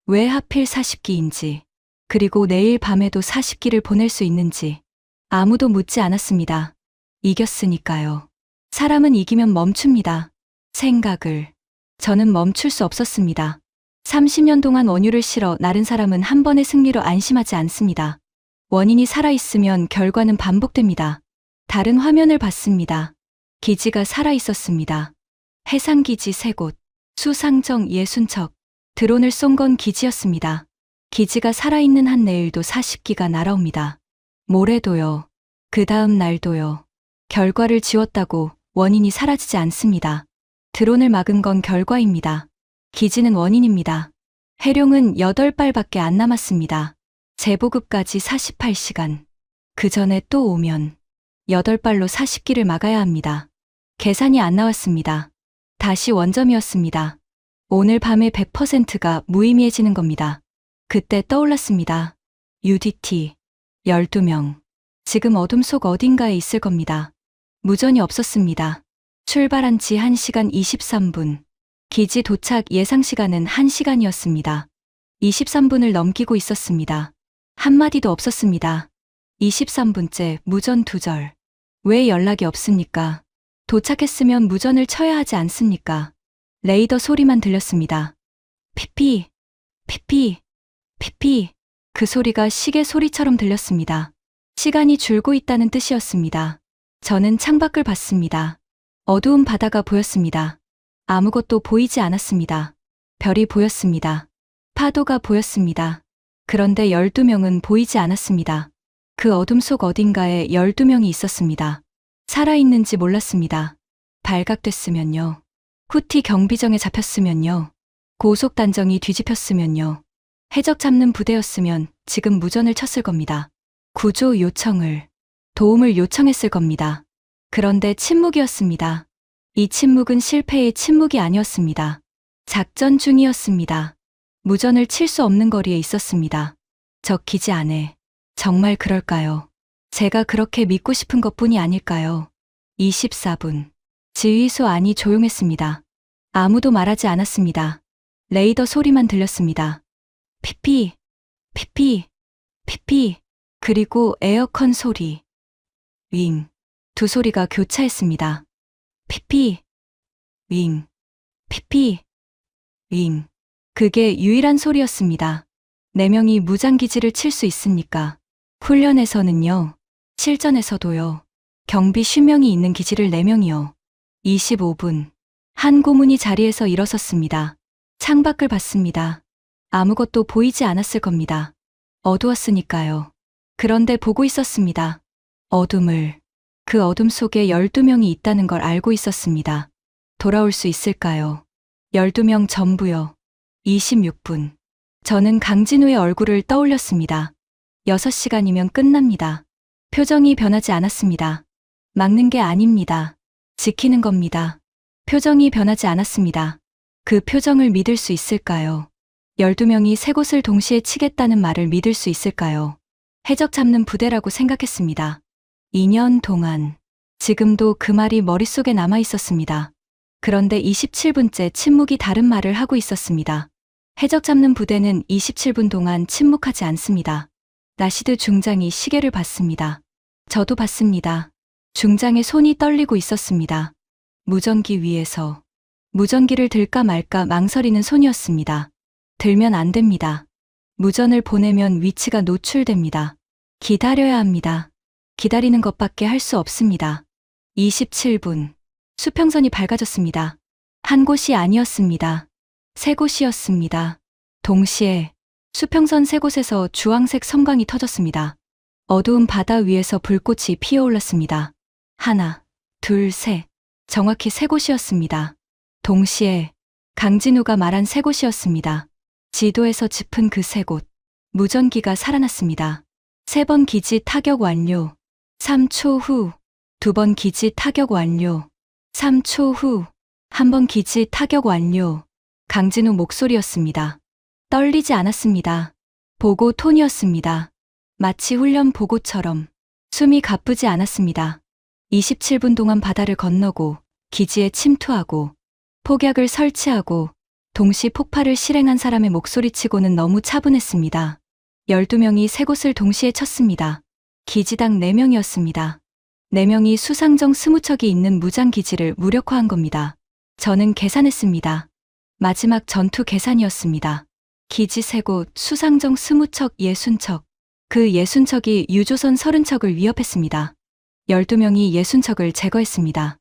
왜 하필 40기인지, 그리고 내일 밤에도 40기를 보낼 수 있는지 아무도 묻지 않았습니다. 이겼으니까요. 사람은 이기면 멈춥니다. 생각을. 저는 멈출 수 없었습니다. 30년 동안 원유를 실어 나른 사람은 한 번의 승리로 안심하지 않습니다. 원인이 살아있으면 결과는 반복됩니다. 다른 화면을 봤습니다. 기지가 살아있었습니다. 해상기지 3곳, 수상정 60척, 드론을 쏜 건 기지였습니다. 기지가 살아있는 한 내일도 40기가 날아옵니다. 모레도요. 그 다음 날도요. 결과를 지웠다고 원인이 사라지지 않습니다. 드론을 막은 건 결과입니다. 기지는 원인입니다. 해룡은 8발밖에 안 남았습니다. 재보급까지 48시간. 그 전에 또 오면 8발로 40기를 막아야 합니다. 계산이 안 나왔습니다. 다시 원점이었습니다. 오늘 밤에 100%가 무의미해지는 겁니다. 그때 떠올랐습니다. UDT 12명. 지금 어둠 속 어딘가에 있을 겁니다. 무전이 없었습니다. 출발한 지 1시간 23분. 기지 도착 예상 시간은 1시간이었습니다. 23분을 넘기고 있었습니다. 한마디도 없었습니다. 23분째 무전 2절. 왜 연락이 없습니까? 도착했으면 무전을 쳐야 하지 않습니까? 레이더 소리만 들렸습니다. 피피, 피피, 피피. 그 소리가 시계 소리처럼 들렸습니다. 시간이 줄고 있다는 뜻이었습니다. 저는 창밖을 봤습니다. 어두운 바다가 보였습니다. 아무것도 보이지 않았습니다. 별이 보였습니다. 파도가 보였습니다. 그런데 12명은 보이지 않았습니다. 그 어둠 속 어딘가에 12명이 있었습니다. 살아있는지 몰랐습니다. 발각됐으면요. 후티 경비정에 잡혔으면요. 고속단정이 뒤집혔으면요. 해적 잡는 부대였으면 지금 무전을 쳤을 겁니다. 구조 요청을, 도움을 요청했을 겁니다. 그런데 침묵이었습니다. 이 침묵은 실패의 침묵이 아니었습니다. 작전 중이었습니다. 무전을 칠 수 없는 거리에 있었습니다. 저 기지 안에. 정말 그럴까요? 제가 그렇게 믿고 싶은 것뿐이 아닐까요? 24분. 지휘소 안이 조용했습니다. 아무도 말하지 않았습니다. 레이더 소리만 들렸습니다. 피피, 피피, 피피, 그리고 에어컨 소리. 윙. 두 소리가 교차했습니다. 피피, 윙, 피피, 윙. 그게 유일한 소리였습니다. 4명이 무장기지를 칠 수 있습니까? 훈련에서는요. 실전에서도요. 경비 50명이 있는 기지를 4명이요. 25분. 한 고문이 자리에서 일어섰습니다. 창밖을 봤습니다. 아무것도 보이지 않았을 겁니다. 어두웠으니까요. 그런데 보고 있었습니다. 어둠을. 그 어둠 속에 12명이 있다는 걸 알고 있었습니다. 돌아올 수 있을까요? 12명 전부요. 26분. 저는 강진우의 얼굴을 떠올렸습니다. 6시간이면 끝납니다. 표정이 변하지 않았습니다. 막는 게 아닙니다. 지키는 겁니다. 표정이 변하지 않았습니다. 그 표정을 믿을 수 있을까요? 12명이 3곳을 동시에 치겠다는 말을 믿을 수 있을까요? 해적 잡는 부대라고 생각했습니다. 2년 동안. 지금도 그 말이 머릿속에 남아 있었습니다. 그런데 27분째 침묵이 다른 말을 하고 있었습니다. 해적 잡는 부대는 27분 동안 침묵하지 않습니다. 라시드 중장이 시계를 봤습니다. 저도 봤습니다. 중장의 손이 떨리고 있었습니다. 무전기 위에서 무전기를 들까 말까 망설이는 손이었습니다. 들면 안 됩니다. 무전을 보내면 위치가 노출됩니다. 기다려야 합니다. 기다리는 것밖에 할 수 없습니다. 27분. 수평선이 밝아졌습니다. 한 곳이 아니었습니다. 세 곳이었습니다. 동시에 수평선 세 곳에서 주황색 섬광이 터졌습니다. 어두운 바다 위에서 불꽃이 피어올랐습니다. 하나, 둘, 셋. 정확히 세 곳이었습니다. 동시에 강진우가 말한 세 곳이었습니다. 지도에서 짚은 그 세 곳. 무전기가 살아났습니다. 3번 기지 타격 완료. 3초 후. 2번 기지 타격 완료. 3초 후. 1번 기지 타격 완료. 강진우 목소리였습니다. 떨리지 않았습니다. 보고 톤이었습니다. 마치 훈련 보고처럼 숨이 가쁘지 않았습니다. 27분 동안 바다를 건너고 기지에 침투하고 폭약을 설치하고 동시 폭발을 실행한 사람의 목소리치고는 너무 차분했습니다. 12명이 세 곳을 동시에 쳤습니다. 기지당 4명이었습니다. 4명이 수상정 20척이 있는 무장기지를 무력화한 겁니다. 저는 계산했습니다. 마지막 전투 계산이었습니다. 기지 3곳, 수상정 20척, 60척. 그 60척이 유조선 30척을 위협했습니다. 12명이 60척을 제거했습니다.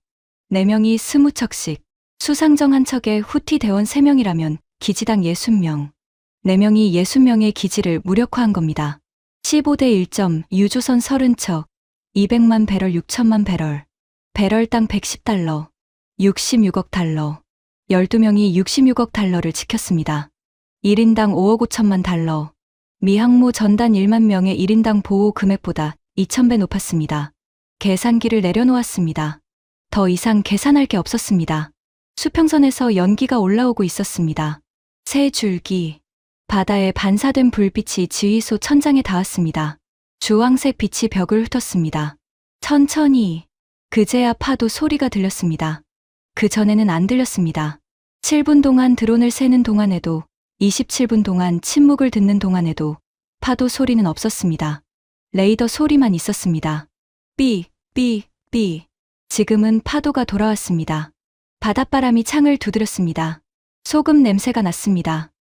4명이 20척씩. 수상정 한 척에 후티 대원 3명이라면 기지당 60명. 4명이 60명의 기지를 무력화한 겁니다. 15대 1점, 유조선 30척, 200만 배럴 6천만 배럴. 배럴당 110달러, 66억 달러. 12명이 66억 달러를 지켰습니다. 1인당 5억 5천만 달러. 미 항모 전단 1만 명의 1인당 보호 금액보다 2,000배 높았습니다. 계산기를 내려놓았습니다. 더 이상 계산할 게 없었습니다. 수평선에서 연기가 올라오고 있었습니다. 세 줄기. 바다에 반사된 불빛이 지휘소 천장에 닿았습니다. 주황색 빛이 벽을 훑었습니다. 천천히. 그제야 파도 소리가 들렸습니다. 그 전에는 안 들렸습니다. 7분 동안 드론을 세는 동안에도 27분 동안 침묵을 듣는 동안에도 파도 소리는 없었습니다. 레이더 소리만 있었습니다. 삐, 삐, 삐. 지금은 파도가 돌아왔습니다. 바닷바람이 창을 두드렸습니다. 소금 냄새가 났습니다.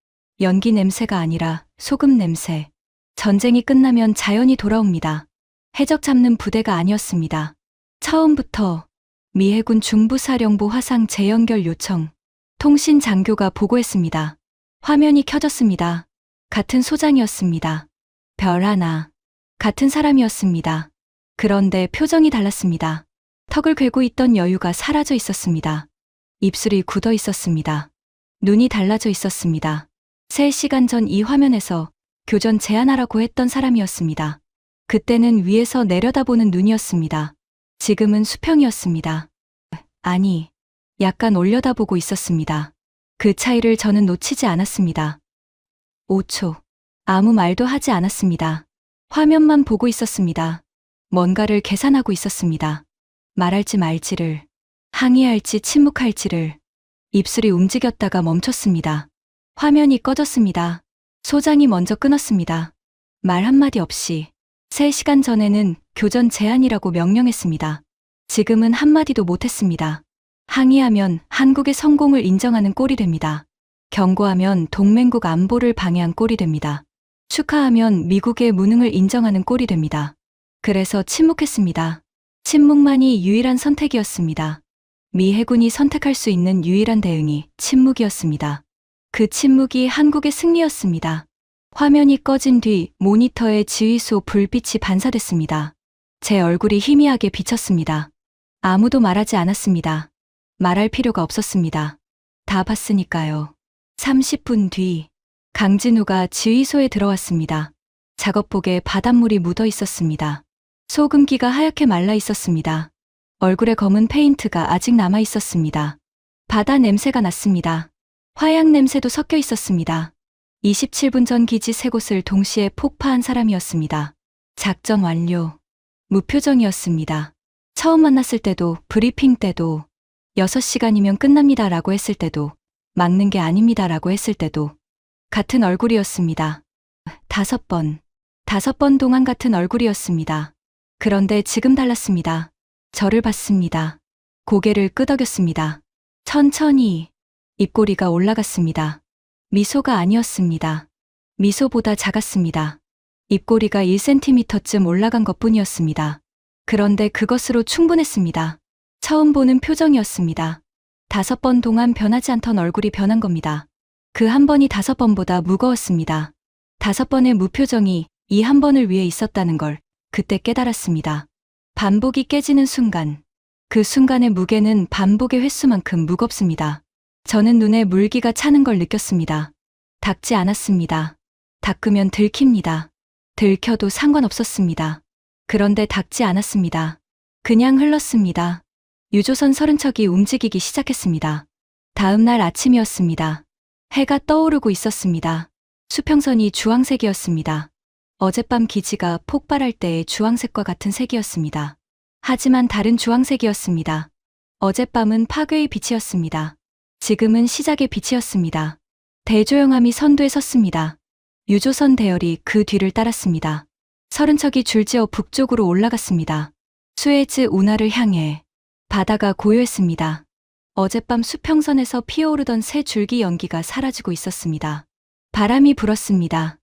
연기 냄새가 아니라 소금 냄새. 전쟁이 끝나면 자연이 돌아옵니다. 해적 잡는 부대가 아니었습니다. 처음부터 미 해군 중부사령부 화상 재연결 요청. 통신 장교가 보고했습니다. 화면이 켜졌습니다. 같은 소장이었습니다. 별 하나. 같은 사람이었습니다. 그런데 표정이 달랐습니다. 턱을 괴고 있던 여유가 사라져 있었습니다. 입술이 굳어 있었습니다. 눈이 달라져 있었습니다. 3시간 전 이 화면에서 교전 제안하라고 했던 사람이었습니다. 그때는 위에서 내려다보는 눈이었습니다. 지금은 수평이었습니다. 아니, 약간 올려다보고 있었습니다. 그 차이를 저는 놓치지 않았습니다. 5초. 아무 말도 하지 않았습니다. 화면만 보고 있었습니다. 뭔가를 계산하고 있었습니다. 말할지 말지를, 항의할지 침묵할지를. 입술이 움직였다가 멈췄습니다. 화면이 꺼졌습니다. 소장이 먼저 끊었습니다. 말 한마디 없이. 3시간 전에는 교전 제한이라고 명령했습니다. 지금은 한마디도 못했습니다. 항의하면 한국의 성공을 인정하는 꼴이 됩니다. 경고하면 동맹국 안보를 방해한 꼴이 됩니다. 축하하면 미국의 무능을 인정하는 꼴이 됩니다. 그래서 침묵했습니다. 침묵만이 유일한 선택이었습니다. 미 해군이 선택할 수 있는 유일한 대응이 침묵이었습니다. 그 침묵이 한국의 승리였습니다. 화면이 꺼진 뒤 모니터에 지휘소 불빛이 반사됐습니다. 제 얼굴이 희미하게 비쳤습니다. 아무도 말하지 않았습니다. 말할 필요가 없었습니다. 다 봤으니까요. 30분 뒤 강진우가 지휘소에 들어왔습니다. 작업복에 바닷물이 묻어 있었습니다. 소금기가 하얗게 말라 있었습니다. 얼굴에 검은 페인트가 아직 남아 있었습니다. 바다 냄새가 났습니다. 화약 냄새도 섞여 있었습니다. 27분 전 기지 3곳을 동시에 폭파한 사람이었습니다. 작전 완료. 무표정이었습니다. 처음 만났을 때도, 브리핑 때도, 6시간이면 끝납니다라고 했을 때도, 막는 게 아닙니다라고 했을 때도, 같은 얼굴이었습니다. 5번. 5번 동안 같은 얼굴이었습니다. 그런데 지금 달랐습니다. 저를 봤습니다. 고개를 끄덕였습니다. 천천히 입꼬리가 올라갔습니다. 미소가 아니었습니다. 미소보다 작았습니다. 입꼬리가 1cm쯤 올라간 것뿐이었습니다. 그런데 그것으로 충분했습니다. 처음 보는 표정이었습니다. 5번 동안 변하지 않던 얼굴이 변한 겁니다. 그 한 번이 5번보다 무거웠습니다. 5번의 무표정이 이 한 번을 위해 있었다는 걸 그때 깨달았습니다. 반복이 깨지는 순간, 그 순간의 무게는 반복의 횟수만큼 무겁습니다. 저는 눈에 물기가 차는 걸 느꼈습니다. 닦지 않았습니다. 닦으면 들킵니다. 들켜도 상관없었습니다. 그런데 닦지 않았습니다. 그냥 흘렀습니다. 유조선 서른 척이 움직이기 시작했습니다. 다음 날 아침이었습니다. 해가 떠오르고 있었습니다. 수평선이 주황색이었습니다. 어젯밤 기지가 폭발할 때의 주황색과 같은 색이었습니다. 하지만 다른 주황색이었습니다. 어젯밤은 파괴의 빛이었습니다. 지금은 시작의 빛이었습니다. 대조영함이 선두에 섰습니다. 유조선 대열이 그 뒤를 따랐습니다. 서른 척이 줄지어 북쪽으로 올라갔습니다. 수에즈 운하를 향해 바다가 고요했습니다. 어젯밤 수평선에서 피어오르던 새 줄기 연기가 사라지고 있었습니다. 바람이 불었습니다.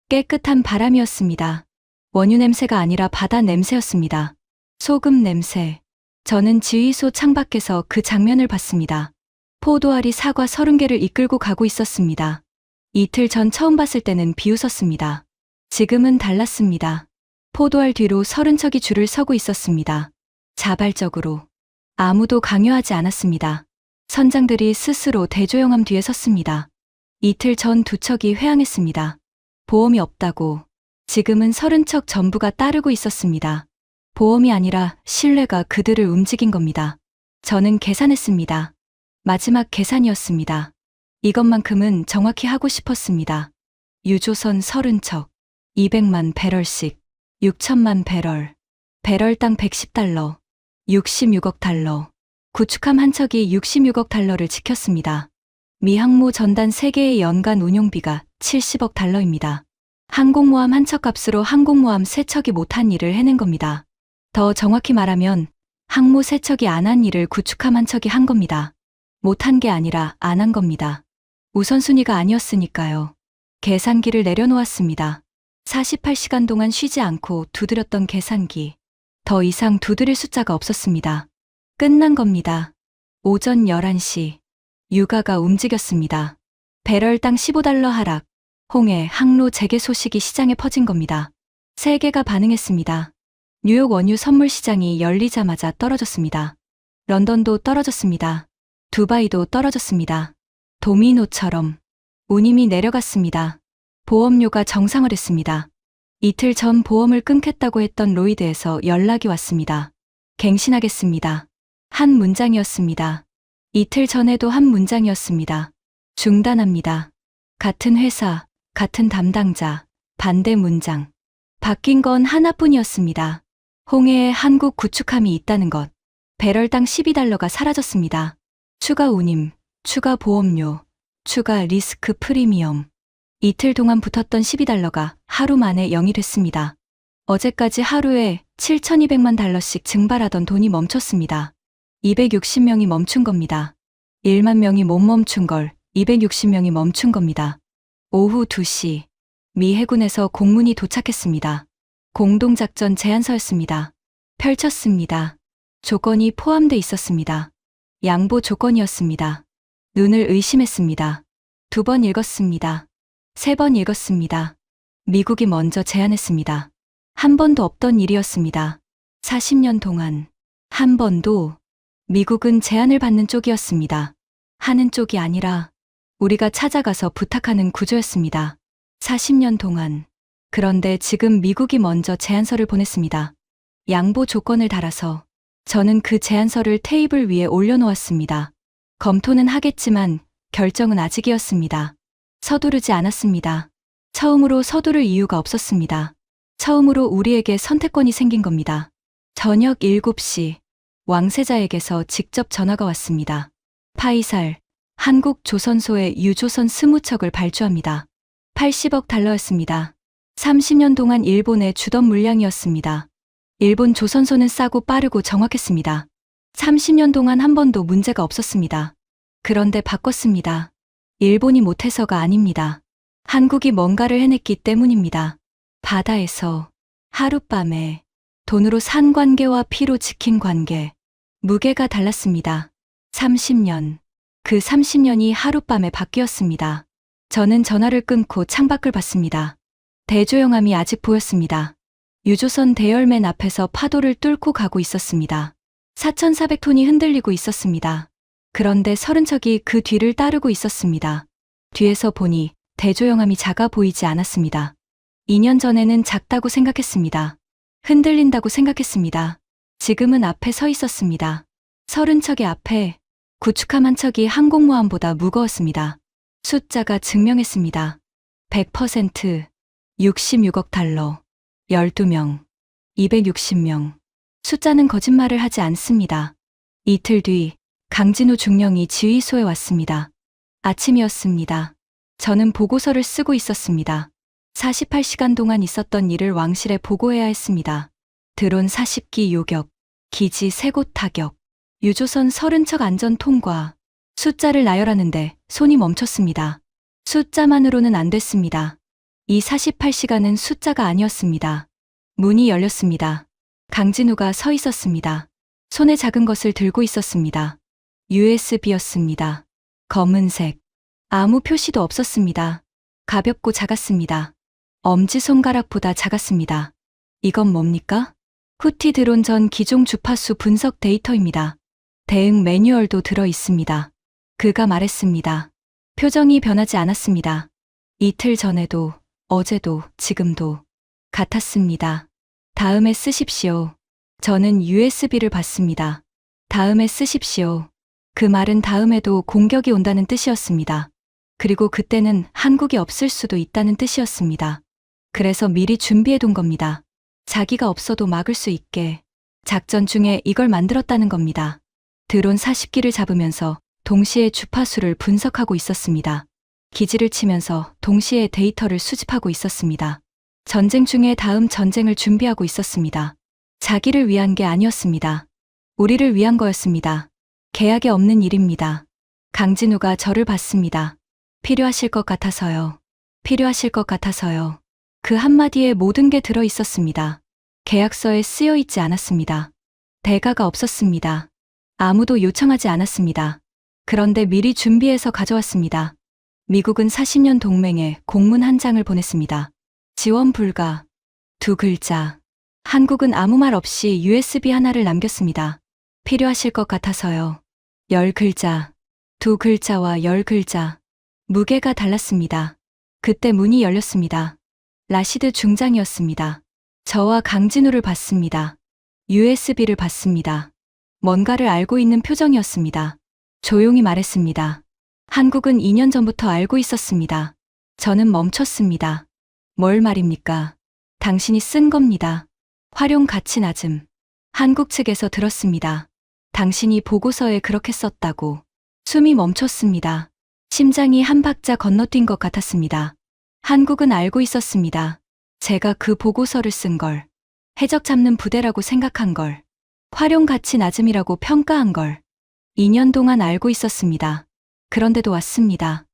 깨끗한 바람이었습니다. 원유 냄새가 아니라 바다 냄새였습니다. 소금 냄새. 저는 지휘소 창밖에서 그 장면을 봤습니다. 포도알이 사과 30개를 이끌고 가고 있었습니다. 이틀 전 처음 봤을 때는 비웃었습니다. 지금은 달랐습니다. 포도알 뒤로 30척이 줄을 서고 있었습니다. 자발적으로. 아무도 강요하지 않았습니다. 선장들이 스스로 대조영함 뒤에 섰습니다. 이틀 전 2척이 회항했습니다. 보험이 없다고. 지금은 30척 전부가 따르고 있었습니다. 보험이 아니라 신뢰가 그들을 움직인 겁니다. 저는 계산했습니다. 마지막 계산이었습니다. 이것만큼은 정확히 하고 싶었습니다. 유조선 30척, 200만 배럴씩, 6천만 배럴, 배럴당 110달러, 66억 달러. 구축함 한 척이 66억 달러를 지켰습니다. 미 항모 전단 3개의 연간 운용비가 70억 달러입니다. 항공모함 한 척 값으로 항공모함 3척이 못한 일을 해낸 겁니다. 더 정확히 말하면 항모 3척이 안 한 일을 구축함 한 척이 한 겁니다. 못한 게 아니라 안 한 겁니다. 우선순위가 아니었으니까요. 계산기를 내려놓았습니다. 48시간 동안 쉬지 않고 두드렸던 계산기. 더 이상 두드릴 숫자가 없었습니다. 끝난 겁니다. 오전 11시. 유가가 움직였습니다. 배럴당 15달러 하락. 홍해 항로 재개 소식이 시장에 퍼진 겁니다. 세계가 반응했습니다. 뉴욕 원유 선물 시장이 열리자마자 떨어졌습니다. 런던도 떨어졌습니다. 두바이도 떨어졌습니다. 도미노처럼 운임이 내려갔습니다. 보험료가 정상화됐습니다. 이틀 전 보험을 끊겠다고 했던 로이드에서 연락이 왔습니다. 갱신하겠습니다. 한 문장이었습니다. 이틀 전에도 한 문장이었습니다. 중단합니다. 같은 회사, 같은 담당자, 반대 문장. 바뀐 건 하나뿐이었습니다. 홍해에 한국 구축함이 있다는 것. 배럴당 12달러가 사라졌습니다. 추가 운임, 추가 보험료, 추가 리스크 프리미엄. 이틀 동안 붙었던 12달러가 하루 만에 0이 됐습니다. 어제까지 하루에 7,200만 달러씩 증발하던 돈이 멈췄습니다. 260명이 멈춘 겁니다. 1만 명이 못 멈춘 걸 260명이 멈춘 겁니다. 오후 2시, 미 해군에서 공문이 도착했습니다. 공동작전 제안서였습니다. 펼쳤습니다. 조건이 포함돼 있었습니다. 양보 조건이었습니다. 눈을 의심했습니다. 2번 읽었습니다. 3번 읽었습니다. 미국이 먼저 제안했습니다. 한 번도 없던 일이었습니다. 40년 동안 한 번도. 미국은 제안을 받는 쪽이었습니다. 하는 쪽이 아니라 우리가 찾아가서 부탁하는 구조였습니다. 40년 동안. 그런데 지금 미국이 먼저 제안서를 보냈습니다. 양보 조건을 달아서 저는 그 제안서를 테이블 위에 올려놓았습니다. 검토는 하겠지만 결정은 아직이었습니다. 서두르지 않았습니다. 처음으로 서두를 이유가 없었습니다. 처음으로 우리에게 선택권이 생긴 겁니다. 저녁 7시 왕세자에게서 직접 전화가 왔습니다. 파이살, 한국 조선소에 유조선 20척을 발주합니다. 80억 달러였습니다. 30년 동안 일본에 주던 물량이었습니다. 일본 조선소는 싸고 빠르고 정확했습니다. 30년 동안 한 번도 문제가 없었습니다. 그런데 바꿨습니다. 일본이 못해서가 아닙니다. 한국이 뭔가를 해냈기 때문입니다. 바다에서 하룻밤에 돈으로 산 관계와 피로 지킨 관계, 무게가 달랐습니다. 30년. 그 30년이 하룻밤에 바뀌었습니다. 저는 전화를 끊고 창밖을 봤습니다. 대조영함이 아직 보였습니다. 유조선 대열맨 앞에서 파도를 뚫고 가고 있었습니다. 4,400톤이 흔들리고 있었습니다. 그런데 30척이 그 뒤를 따르고 있었습니다. 뒤에서 보니 대조영함이 작아 보이지 않았습니다. 2년 전에는 작다고 생각했습니다. 흔들린다고 생각했습니다. 지금은 앞에 서 있었습니다. 30척의 앞에 구축함 한 척이 항공모함보다 무거웠습니다. 숫자가 증명했습니다. 100%, 66억 달러, 12명, 260명. 숫자는 거짓말을 하지 않습니다. 이틀 뒤 강진우 중령이 지휘소에 왔습니다. 아침이었습니다. 저는 보고서를 쓰고 있었습니다. 48시간 동안 있었던 일을 왕실에 보고해야 했습니다. 드론 40기 요격, 기지 3곳 타격, 유조선 30척 안전 통과. 숫자를 나열하는데 손이 멈췄습니다. 숫자만으로는 안 됐습니다. 이 48시간은 숫자가 아니었습니다. 문이 열렸습니다. 강진우가 서 있었습니다. 손에 작은 것을 들고 있었습니다. USB였습니다. 검은색. 아무 표시도 없었습니다. 가볍고 작았습니다. 엄지손가락보다 작았습니다. 이건 뭡니까? 후티 드론 전 기종 주파수 분석 데이터입니다. 대응 매뉴얼도 들어 있습니다. 그가 말했습니다. 표정이 변하지 않았습니다. 이틀 전에도, 어제도, 지금도 같았습니다. 다음에 쓰십시오. 저는 USB를 받습니다. 다음에 쓰십시오. 그 말은 다음에도 공격이 온다는 뜻이었습니다. 그리고 그때는 한국이 없을 수도 있다는 뜻이었습니다. 그래서 미리 준비해둔 겁니다. 자기가 없어도 막을 수 있게. 작전 중에 이걸 만들었다는 겁니다. 드론 40기를 잡으면서 동시에 주파수를 분석하고 있었습니다. 기지를 치면서 동시에 데이터를 수집하고 있었습니다. 전쟁 중에 다음 전쟁을 준비하고 있었습니다. 자기를 위한 게 아니었습니다. 우리를 위한 거였습니다. 계약에 없는 일입니다. 강진우가 저를 봤습니다. 필요하실 것 같아서요. 필요하실 것 같아서요. 그 한마디에 모든 게 들어 있었습니다. 계약서에 쓰여 있지 않았습니다. 대가가 없었습니다. 아무도 요청하지 않았습니다. 그런데 미리 준비해서 가져왔습니다. 미국은 40년 동맹에 공문 한 장을 보냈습니다. 지원 불가. 2글자. 한국은 아무 말 없이 USB 하나를 남겼습니다. 필요하실 것 같아서요. 10글자. 2글자와 10글자. 무게가 달랐습니다. 그때 문이 열렸습니다. 라시드 중장이었습니다. 저와 강진우를 봤습니다. USB를 봤습니다. 뭔가를 알고 있는 표정이었습니다. 조용히 말했습니다. 한국은 2년 전부터 알고 있었습니다. 저는 멈췄습니다. 뭘 말입니까? 당신이 쓴 겁니다. 활용 가치 낮음. 한국 측에서 들었습니다. 당신이 보고서에 그렇게 썼다고. 숨이 멈췄습니다. 심장이 한 박자 건너뛴 것 같았습니다. 한국은 알고 있었습니다. 제가 그 보고서를 쓴 걸. 해적 잡는 부대라고 생각한 걸. 활용 가치 낮음이라고 평가한 걸. 2년 동안 알고 있었습니다. 그런데도 왔습니다.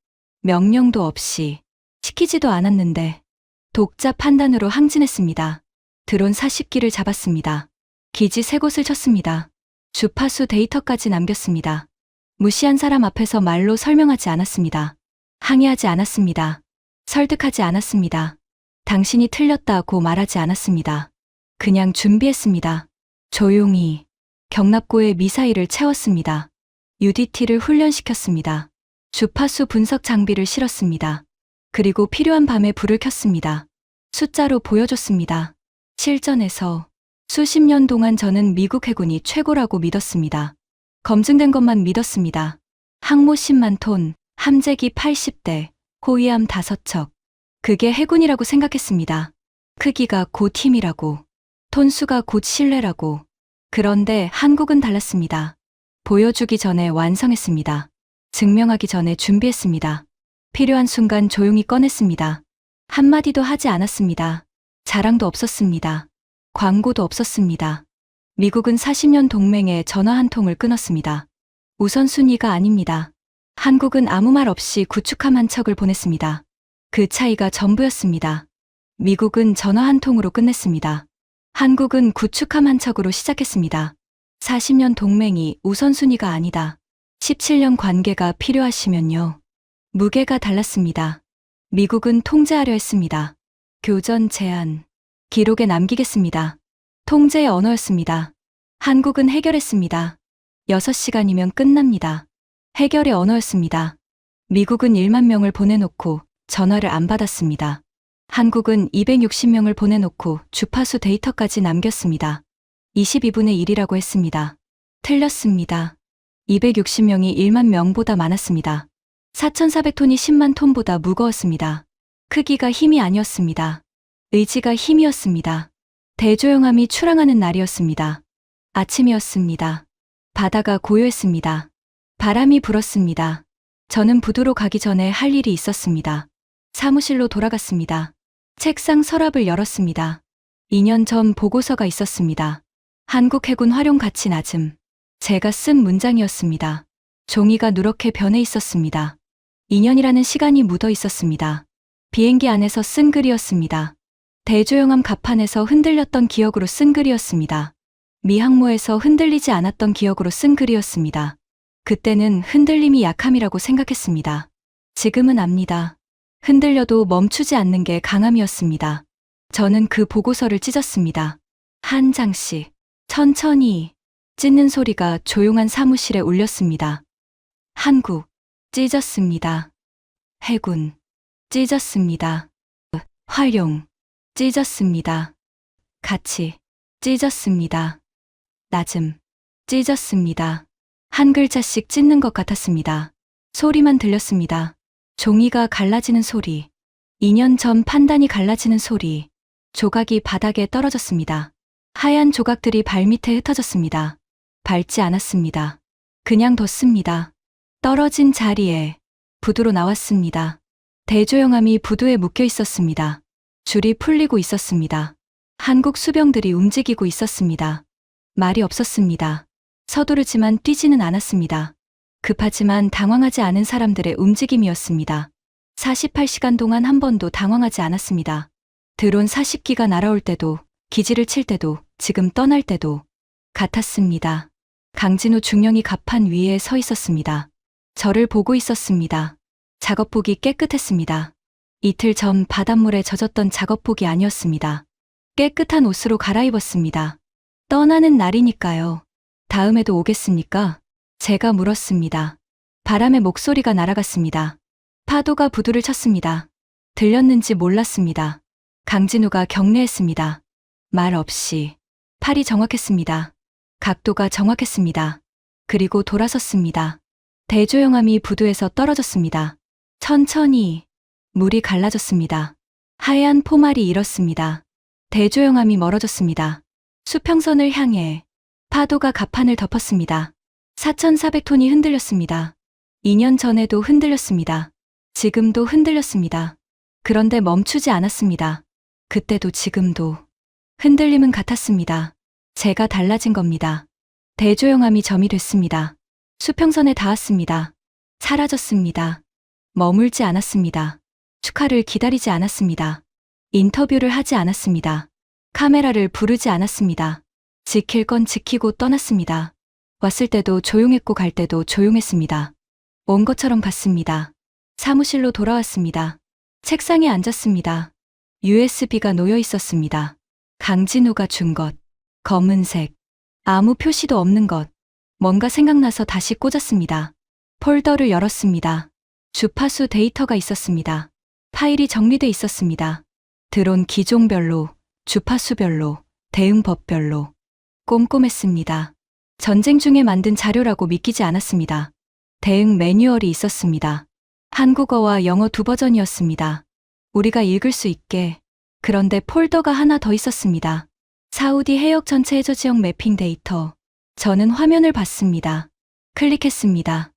명령도 없이. 시키지도 않았는데. 독자 판단으로 항진했습니다. 드론 40기를 잡았습니다. 기지 3곳을 쳤습니다. 주파수 데이터까지 남겼습니다. 무시한 사람 앞에서 말로 설명하지 않았습니다. 항의하지 않았습니다. 설득하지 않았습니다. 당신이 틀렸다고 말하지 않았습니다. 그냥 준비했습니다. 조용히. 경납고에 미사일을 채웠습니다. UDT를 훈련시켰습니다. 주파수 분석 장비를 실었습니다. 그리고 필요한 밤에 불을 켰습니다. 숫자로 보여줬습니다. 실전에서 수십 년 동안 저는 미국 해군이 최고라고 믿었습니다. 검증된 것만 믿었습니다. 항모 10만 톤, 함재기 80대, 호위함 5척. 그게 해군이라고 생각했습니다. 크기가 곧 힘이라고, 톤수가 곧 신뢰라고. 그런데 한국은 달랐습니다. 보여주기 전에 완성했습니다. 증명하기 전에 준비했습니다. 필요한 순간 조용히 꺼냈습니다. 한마디도 하지 않았습니다. 자랑도 없었습니다. 광고도 없었습니다. 미국은 40년 동맹에 전화 한 통을 끊었습니다. 우선순위가 아닙니다. 한국은 아무 말 없이 구축함 한 척을 보냈습니다. 그 차이가 전부였습니다. 미국은 전화 한 통으로 끝냈습니다. 한국은 구축함 한 척으로 시작했습니다. 40년 동맹이 우선순위가 아니다. 17년 관계가 필요하시면요. 무게가 달랐습니다. 미국은 통제하려 했습니다. 교전 제한. 기록에 남기겠습니다. 통제의 언어였습니다. 한국은 해결했습니다. 6시간이면 끝납니다. 해결의 언어였습니다. 미국은 1만 명을 보내놓고 전화를 안 받았습니다. 한국은 260명을 보내놓고 주파수 데이터까지 남겼습니다. 22분의 1이라고 했습니다. 틀렸습니다. 260명이 1만 명보다 많았습니다. 4,400톤이 10만 톤보다 무거웠습니다. 크기가 힘이 아니었습니다. 의지가 힘이었습니다. 대조영함이 출항하는 날이었습니다. 아침이었습니다. 바다가 고요했습니다. 바람이 불었습니다. 저는 부두로 가기 전에 할 일이 있었습니다. 사무실로 돌아갔습니다. 책상 서랍을 열었습니다. 2년 전 보고서가 있었습니다. 한국 해군 활용 가치 낮음. 제가 쓴 문장이었습니다. 종이가 누렇게 변해 있었습니다. 2년이라는 시간이 묻어 있었습니다. 비행기 안에서 쓴 글이었습니다. 대조영함 갑판에서 흔들렸던 기억으로 쓴 글이었습니다. 미 항모에서 흔들리지 않았던 기억으로 쓴 글이었습니다. 그때는 흔들림이 약함이라고 생각했습니다. 지금은 압니다. 흔들려도 멈추지 않는 게 강함이었습니다. 저는 그 보고서를 찢었습니다. 한 장씩 천천히 찢는 소리가 조용한 사무실에 울렸습니다. 한국 찢었습니다. 해군 찢었습니다. 활용 찢었습니다. 가치 찢었습니다. 낮음 찢었습니다. 한 글자씩 찢는 것 같았습니다. 소리만 들렸습니다. 종이가 갈라지는 소리, 2년 전 판단이 갈라지는 소리, 조각이 바닥에 떨어졌습니다. 하얀 조각들이 발밑에 흩어졌습니다. 밟지 않았습니다. 그냥 뒀습니다. 떨어진 자리에 부두로 나왔습니다. 대조영함이 부두에 묶여 있었습니다. 줄이 풀리고 있었습니다. 한국 수병들이 움직이고 있었습니다. 말이 없었습니다. 서두르지만 뛰지는 않았습니다. 급하지만 당황하지 않은 사람들의 움직임이었습니다. 48시간 동안 한 번도 당황하지 않았습니다. 드론 40기가 날아올 때도, 기지를 칠 때도, 지금 떠날 때도 같았습니다. 강진우 중령이 갑판 위에 서 있었습니다. 저를 보고 있었습니다. 작업복이 깨끗했습니다. 이틀 전 바닷물에 젖었던 작업복이 아니었습니다. 깨끗한 옷으로 갈아입었습니다. 떠나는 날이니까요. 다음에도 오겠습니까? 제가 물었습니다. 바람에 목소리가 날아갔습니다. 파도가 부두를 쳤습니다. 들렸는지 몰랐습니다. 강진우가 경례했습니다. 말 없이. 팔이 정확했습니다. 각도가 정확했습니다. 그리고 돌아섰습니다. 대조영함이 부두에서 떨어졌습니다. 천천히 물이 갈라졌습니다. 하얀 포말이 일었습니다. 대조영함이 멀어졌습니다. 수평선을 향해 파도가 갑판을 덮었습니다. 4,400톤이 흔들렸습니다. 2년 전에도 흔들렸습니다. 지금도 흔들렸습니다. 그런데 멈추지 않았습니다. 그때도 지금도. 흔들림은 같았습니다. 제가 달라진 겁니다. 대조영함이 점이 됐습니다. 수평선에 닿았습니다. 사라졌습니다. 머물지 않았습니다. 축하를 기다리지 않았습니다. 인터뷰를 하지 않았습니다. 카메라를 부르지 않았습니다. 지킬 건 지키고 떠났습니다. 왔을 때도 조용했고 갈 때도 조용했습니다. 온 것처럼 갔습니다. 사무실로 돌아왔습니다. 책상에 앉았습니다. USB가 놓여 있었습니다. 강진우가 준 것. 검은색. 아무 표시도 없는 것. 뭔가 생각나서 다시 꽂았습니다. 폴더를 열었습니다. 주파수 데이터가 있었습니다. 파일이 정리돼 있었습니다. 드론 기종별로, 주파수별로, 대응법별로. 꼼꼼했습니다. 전쟁 중에 만든 자료라고 믿기지 않았습니다. 대응 매뉴얼이 있었습니다. 한국어와 영어 두 버전이었습니다. 우리가 읽을 수 있게. 그런데 폴더가 하나 더 있었습니다. 사우디 해역 전체 해저 지역 매핑 데이터. 저는 화면을 봤습니다. 클릭했습니다.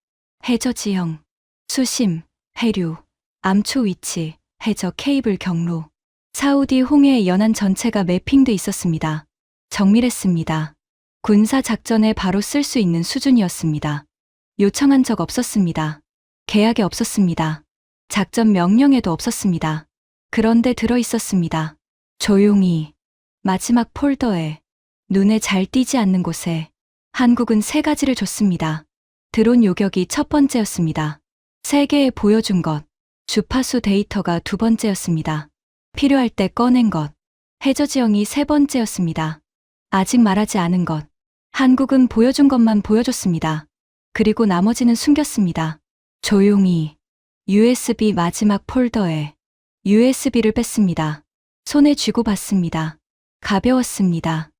해저 지형, 수심, 해류, 암초 위치, 해저, 케이블, 경로, 사우디 홍해 연안 전체가 매핑돼 있었습니다. 정밀했습니다. 군사 작전에 바로 쓸 수 있는 수준이었습니다. 요청한 적 없었습니다. 계약에 없었습니다. 작전 명령에도 없었습니다. 그런데 들어 있었습니다. 조용히 마지막 폴더에 눈에 잘 띄지 않는 곳에 한국은 3가지를 줬습니다. 드론 요격이 첫 번째였습니다. 세계에 보여준 것, 주파수 데이터가 2번째였습니다. 필요할 때 꺼낸 것, 해저 지형이 3번째였습니다. 아직 말하지 않은 것, 한국은 보여준 것만 보여줬습니다. 그리고 나머지는 숨겼습니다. 조용히 USB 마지막 폴더에 USB를 뺐습니다. 손에 쥐고 봤습니다. 가벼웠습니다.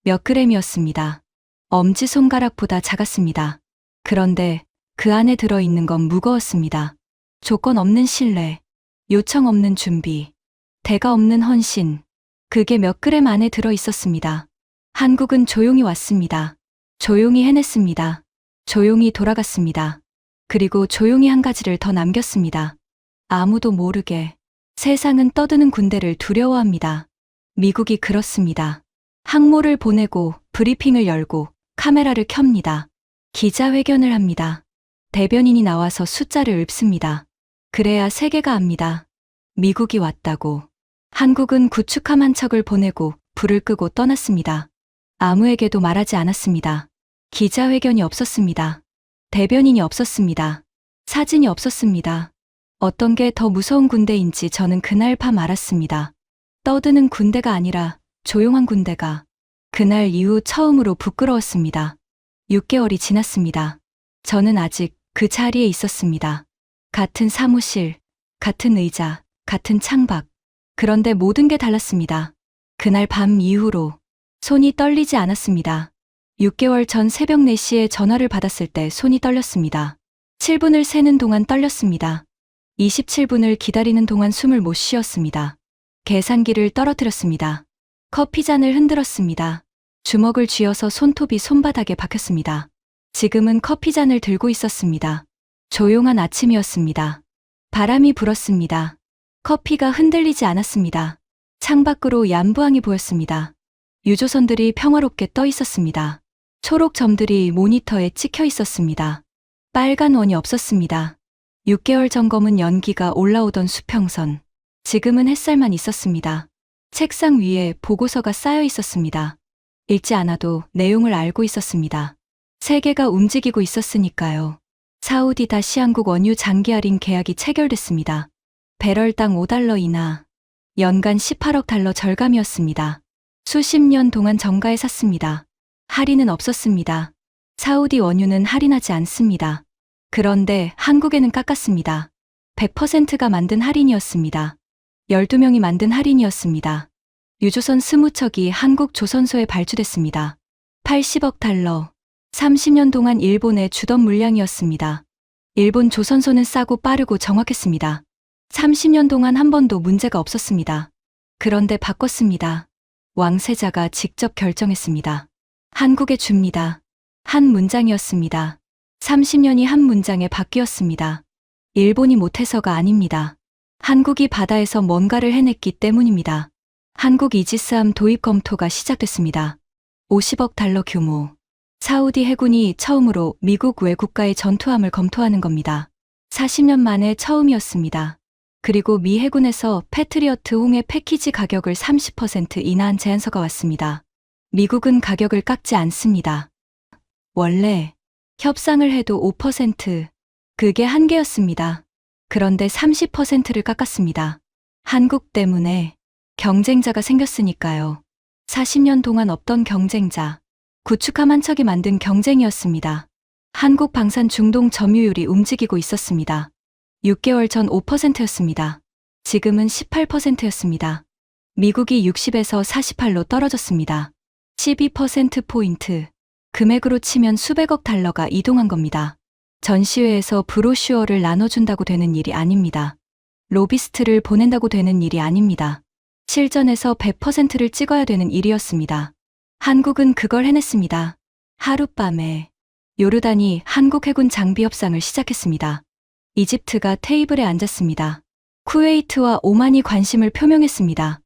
몇 그램이었습니다. 엄지손가락보다 작았습니다. 그런데 그 안에 들어있는 건 무거웠습니다. 조건 없는 신뢰, 요청 없는 준비, 대가 없는 헌신. 그게 몇 그램 안에 들어 있었습니다. 한국은 조용히 왔습니다. 조용히 해냈습니다. 조용히 돌아갔습니다. 그리고 조용히 한 가지를 더 남겼습니다. 아무도 모르게. 세상은 떠드는 군대를 두려워합니다. 미국이 그렇습니다. 항모를 보내고 브리핑을 열고 카메라를 켭니다. 기자회견을 합니다. 대변인이 나와서 숫자를 읊습니다. 그래야 세계가 압니다. 미국이 왔다고. 한국은 구축함 한 척을 보내고 불을 끄고 떠났습니다. 아무에게도 말하지 않았습니다. 기자회견이 없었습니다. 대변인이 없었습니다. 사진이 없었습니다. 어떤 게 더 무서운 군대인지 저는 그날 밤 알았습니다. 떠드는 군대가 아니라 조용한 군대가. 그날 이후 처음으로 부끄러웠습니다. 6개월이 지났습니다. 저는 아직 그 자리에 있었습니다. 같은 사무실, 같은 의자, 같은 창밖. 그런데 모든 게 달랐습니다. 그날 밤 이후로 손이 떨리지 않았습니다. 6개월 전 새벽 4시에 전화를 받았을 때 손이 떨렸습니다. 7분을 세는 동안 떨렸습니다. 27분을 기다리는 동안 숨을 못 쉬었습니다. 계산기를 떨어뜨렸습니다. 커피잔을 흔들었습니다. 주먹을 쥐어서 손톱이 손바닥에 박혔습니다. 지금은 커피잔을 들고 있었습니다. 조용한 아침이었습니다. 바람이 불었습니다. 커피가 흔들리지 않았습니다. 창밖으로 얀부항이 보였습니다. 유조선들이 평화롭게 떠 있었습니다. 초록 점들이 모니터에 찍혀 있었습니다. 빨간 원이 없었습니다. 6개월 점검은 연기가 올라오던 수평선. 지금은 햇살만 있었습니다. 책상 위에 보고서가 쌓여 있었습니다. 읽지 않아도 내용을 알고 있었습니다. 세계가 움직이고 있었으니까요. 사우디 다시 한국 원유 장기 할인 계약이 체결됐습니다. 배럴당 $5 인하. 연간 18억 달러 절감이었습니다. 수십 년 동안 정가에 샀습니다. 할인은 없었습니다. 사우디 원유는 할인하지 않습니다. 그런데 한국에는 깎았습니다. 100%가 만든 할인이었습니다. 12명이 만든 할인이었습니다. 유조선 20척이 한국 조선소에 발주됐습니다. 80억 달러. 30년 동안 일본에 주던 물량이었습니다. 일본 조선소는 싸고 빠르고 정확했습니다. 30년 동안 한 번도 문제가 없었습니다. 그런데 바꿨습니다. 왕세자가 직접 결정했습니다. 한국에 줍니다. 한 문장이었습니다. 30년이 한 문장에 바뀌었습니다. 일본이 못해서가 아닙니다. 한국이 바다에서 뭔가를 해냈기 때문입니다. 한국 이지스함 도입 검토가 시작됐습니다. 50억 달러 규모. 사우디 해군이 처음으로 미국 외국가의 전투함을 검토하는 겁니다. 40년 만에 처음이었습니다. 그리고 미 해군에서 패트리어트 홍해 패키지 가격을 30% 인하한 제안서가 왔습니다. 미국은 가격을 깎지 않습니다. 원래 협상을 해도 5%, 그게 한계였습니다. 그런데 30%를 깎았습니다. 한국 때문에 경쟁자가 생겼으니까요. 40년 동안 없던 경쟁자, 구축함 한 척이 만든 경쟁이었습니다. 한국 방산 중동 점유율이 움직이고 있었습니다. 6개월 전 5%였습니다. 지금은 18%였습니다. 미국이 60에서 48로 떨어졌습니다. 12%포인트. 금액으로 치면 수백억 달러가 이동한 겁니다. 전시회에서 브로슈어를 나눠준다고 되는 일이 아닙니다. 로비스트를 보낸다고 되는 일이 아닙니다. 실전에서 100%를 찍어야 되는 일이었습니다. 한국은 그걸 해냈습니다. 하룻밤에 요르단이 한국 해군 장비 협상을 시작했습니다. 이집트가 테이블에 앉았습니다. 쿠웨이트와 오만이 관심을 표명했습니다.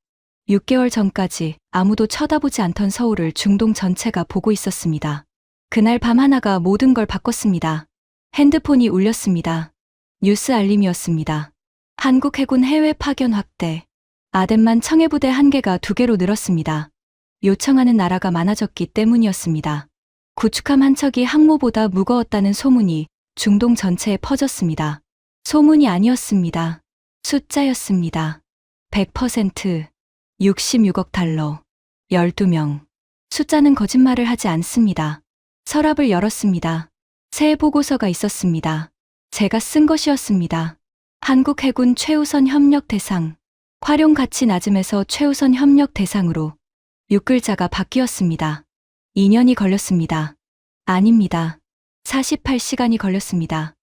6개월 전까지 아무도 쳐다보지 않던 서울을 중동 전체가 보고 있었습니다. 그날 밤 하나가 모든 걸 바꿨습니다. 핸드폰이 울렸습니다. 뉴스 알림이었습니다. 한국 해군 해외 파견 확대. 아덴만 청해부대 1개가 2개로 늘었습니다. 요청하는 나라가 많아졌기 때문이었습니다. 구축함 한 척이 항모보다 무거웠다는 소문이 중동 전체에 퍼졌습니다. 소문이 아니었습니다. 숫자였습니다. 100%, 66억 달러, 12명. 숫자는 거짓말을 하지 않습니다. 서랍을 열었습니다. 새 보고서가 있었습니다. 제가 쓴 것이었습니다. 한국 해군 최우선 협력 대상. 활용 가치 낮음에서 최우선 협력 대상으로 6글자가 바뀌었습니다. 2년이 걸렸습니다. 아닙니다. 48시간이 걸렸습니다.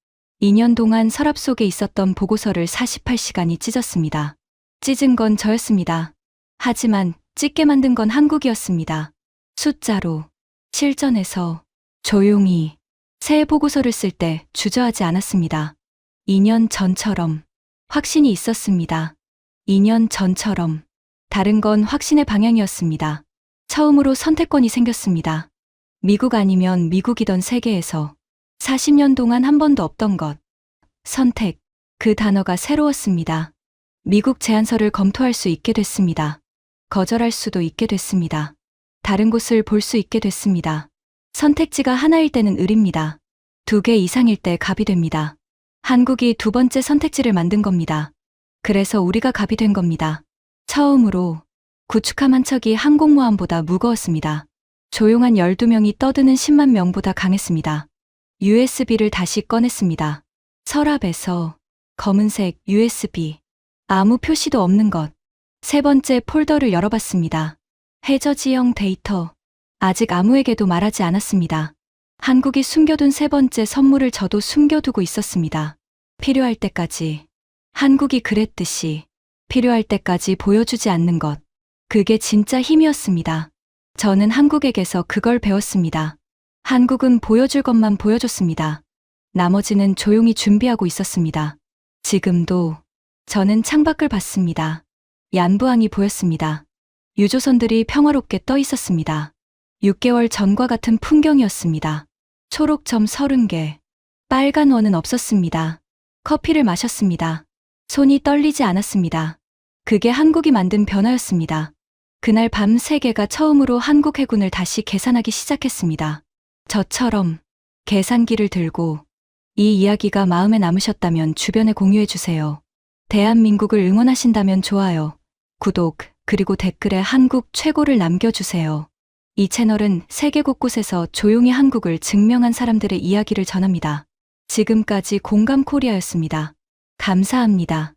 2년 동안 서랍 속에 있었던 보고서를 48시간이 찢었습니다. 찢은 건 저였습니다. 하지만 찢게 만든 건 한국이었습니다. 숫자로, 실전에서, 조용히 새 보고서를 쓸 때 주저하지 않았습니다. 2년 전처럼 확신이 있었습니다. 2년 전처럼 다른 건 확신의 방향이었습니다. 처음으로 선택권이 생겼습니다. 미국 아니면 미국이던 세계에서 40년 동안 한 번도 없던 것. 선택. 그 단어가 새로웠습니다. 미국 제안서를 검토할 수 있게 됐습니다. 거절할 수도 있게 됐습니다. 다른 곳을 볼 수 있게 됐습니다. 선택지가 하나일 때는 을입니다. 2개 이상일 때 갑이 됩니다. 한국이 2번째 선택지를 만든 겁니다. 그래서 우리가 갑이 된 겁니다. 처음으로 구축함 한 척이 항공모함보다 무거웠습니다. 조용한 12명이 떠드는 10만 명보다 강했습니다. USB를 다시 꺼냈습니다. 서랍에서 검은색 USB. 아무 표시도 없는 것. 3번째 폴더를 열어봤습니다. 해저지형 데이터. 아직 아무에게도 말하지 않았습니다. 한국이 숨겨둔 3번째 선물을 저도 숨겨두고 있었습니다. 필요할 때까지. 한국이 그랬듯이 필요할 때까지 보여주지 않는 것. 그게 진짜 힘이었습니다. 저는 한국에게서 그걸 배웠습니다. 한국은 보여줄 것만 보여줬습니다. 나머지는 조용히 준비하고 있었습니다. 지금도 저는 창밖을 봤습니다. 얀부항이 보였습니다. 유조선들이 평화롭게 떠 있었습니다. 6개월 전과 같은 풍경이었습니다. 초록점 30개, 빨간 원은 없었습니다. 커피를 마셨습니다. 손이 떨리지 않았습니다. 그게 한국이 만든 변화였습니다. 그날 밤 세계가 처음으로 한국 해군을 다시 계산하기 시작했습니다. 저처럼 계산기를 들고 이 이야기가 마음에 남으셨다면 주변에 공유해주세요. 대한민국을 응원하신다면 좋아요, 구독, 그리고 댓글에 한국 최고를 남겨주세요. 이 채널은 세계 곳곳에서 조용히 한국을 증명한 사람들의 이야기를 전합니다. 지금까지 공감 코리아였습니다. 감사합니다.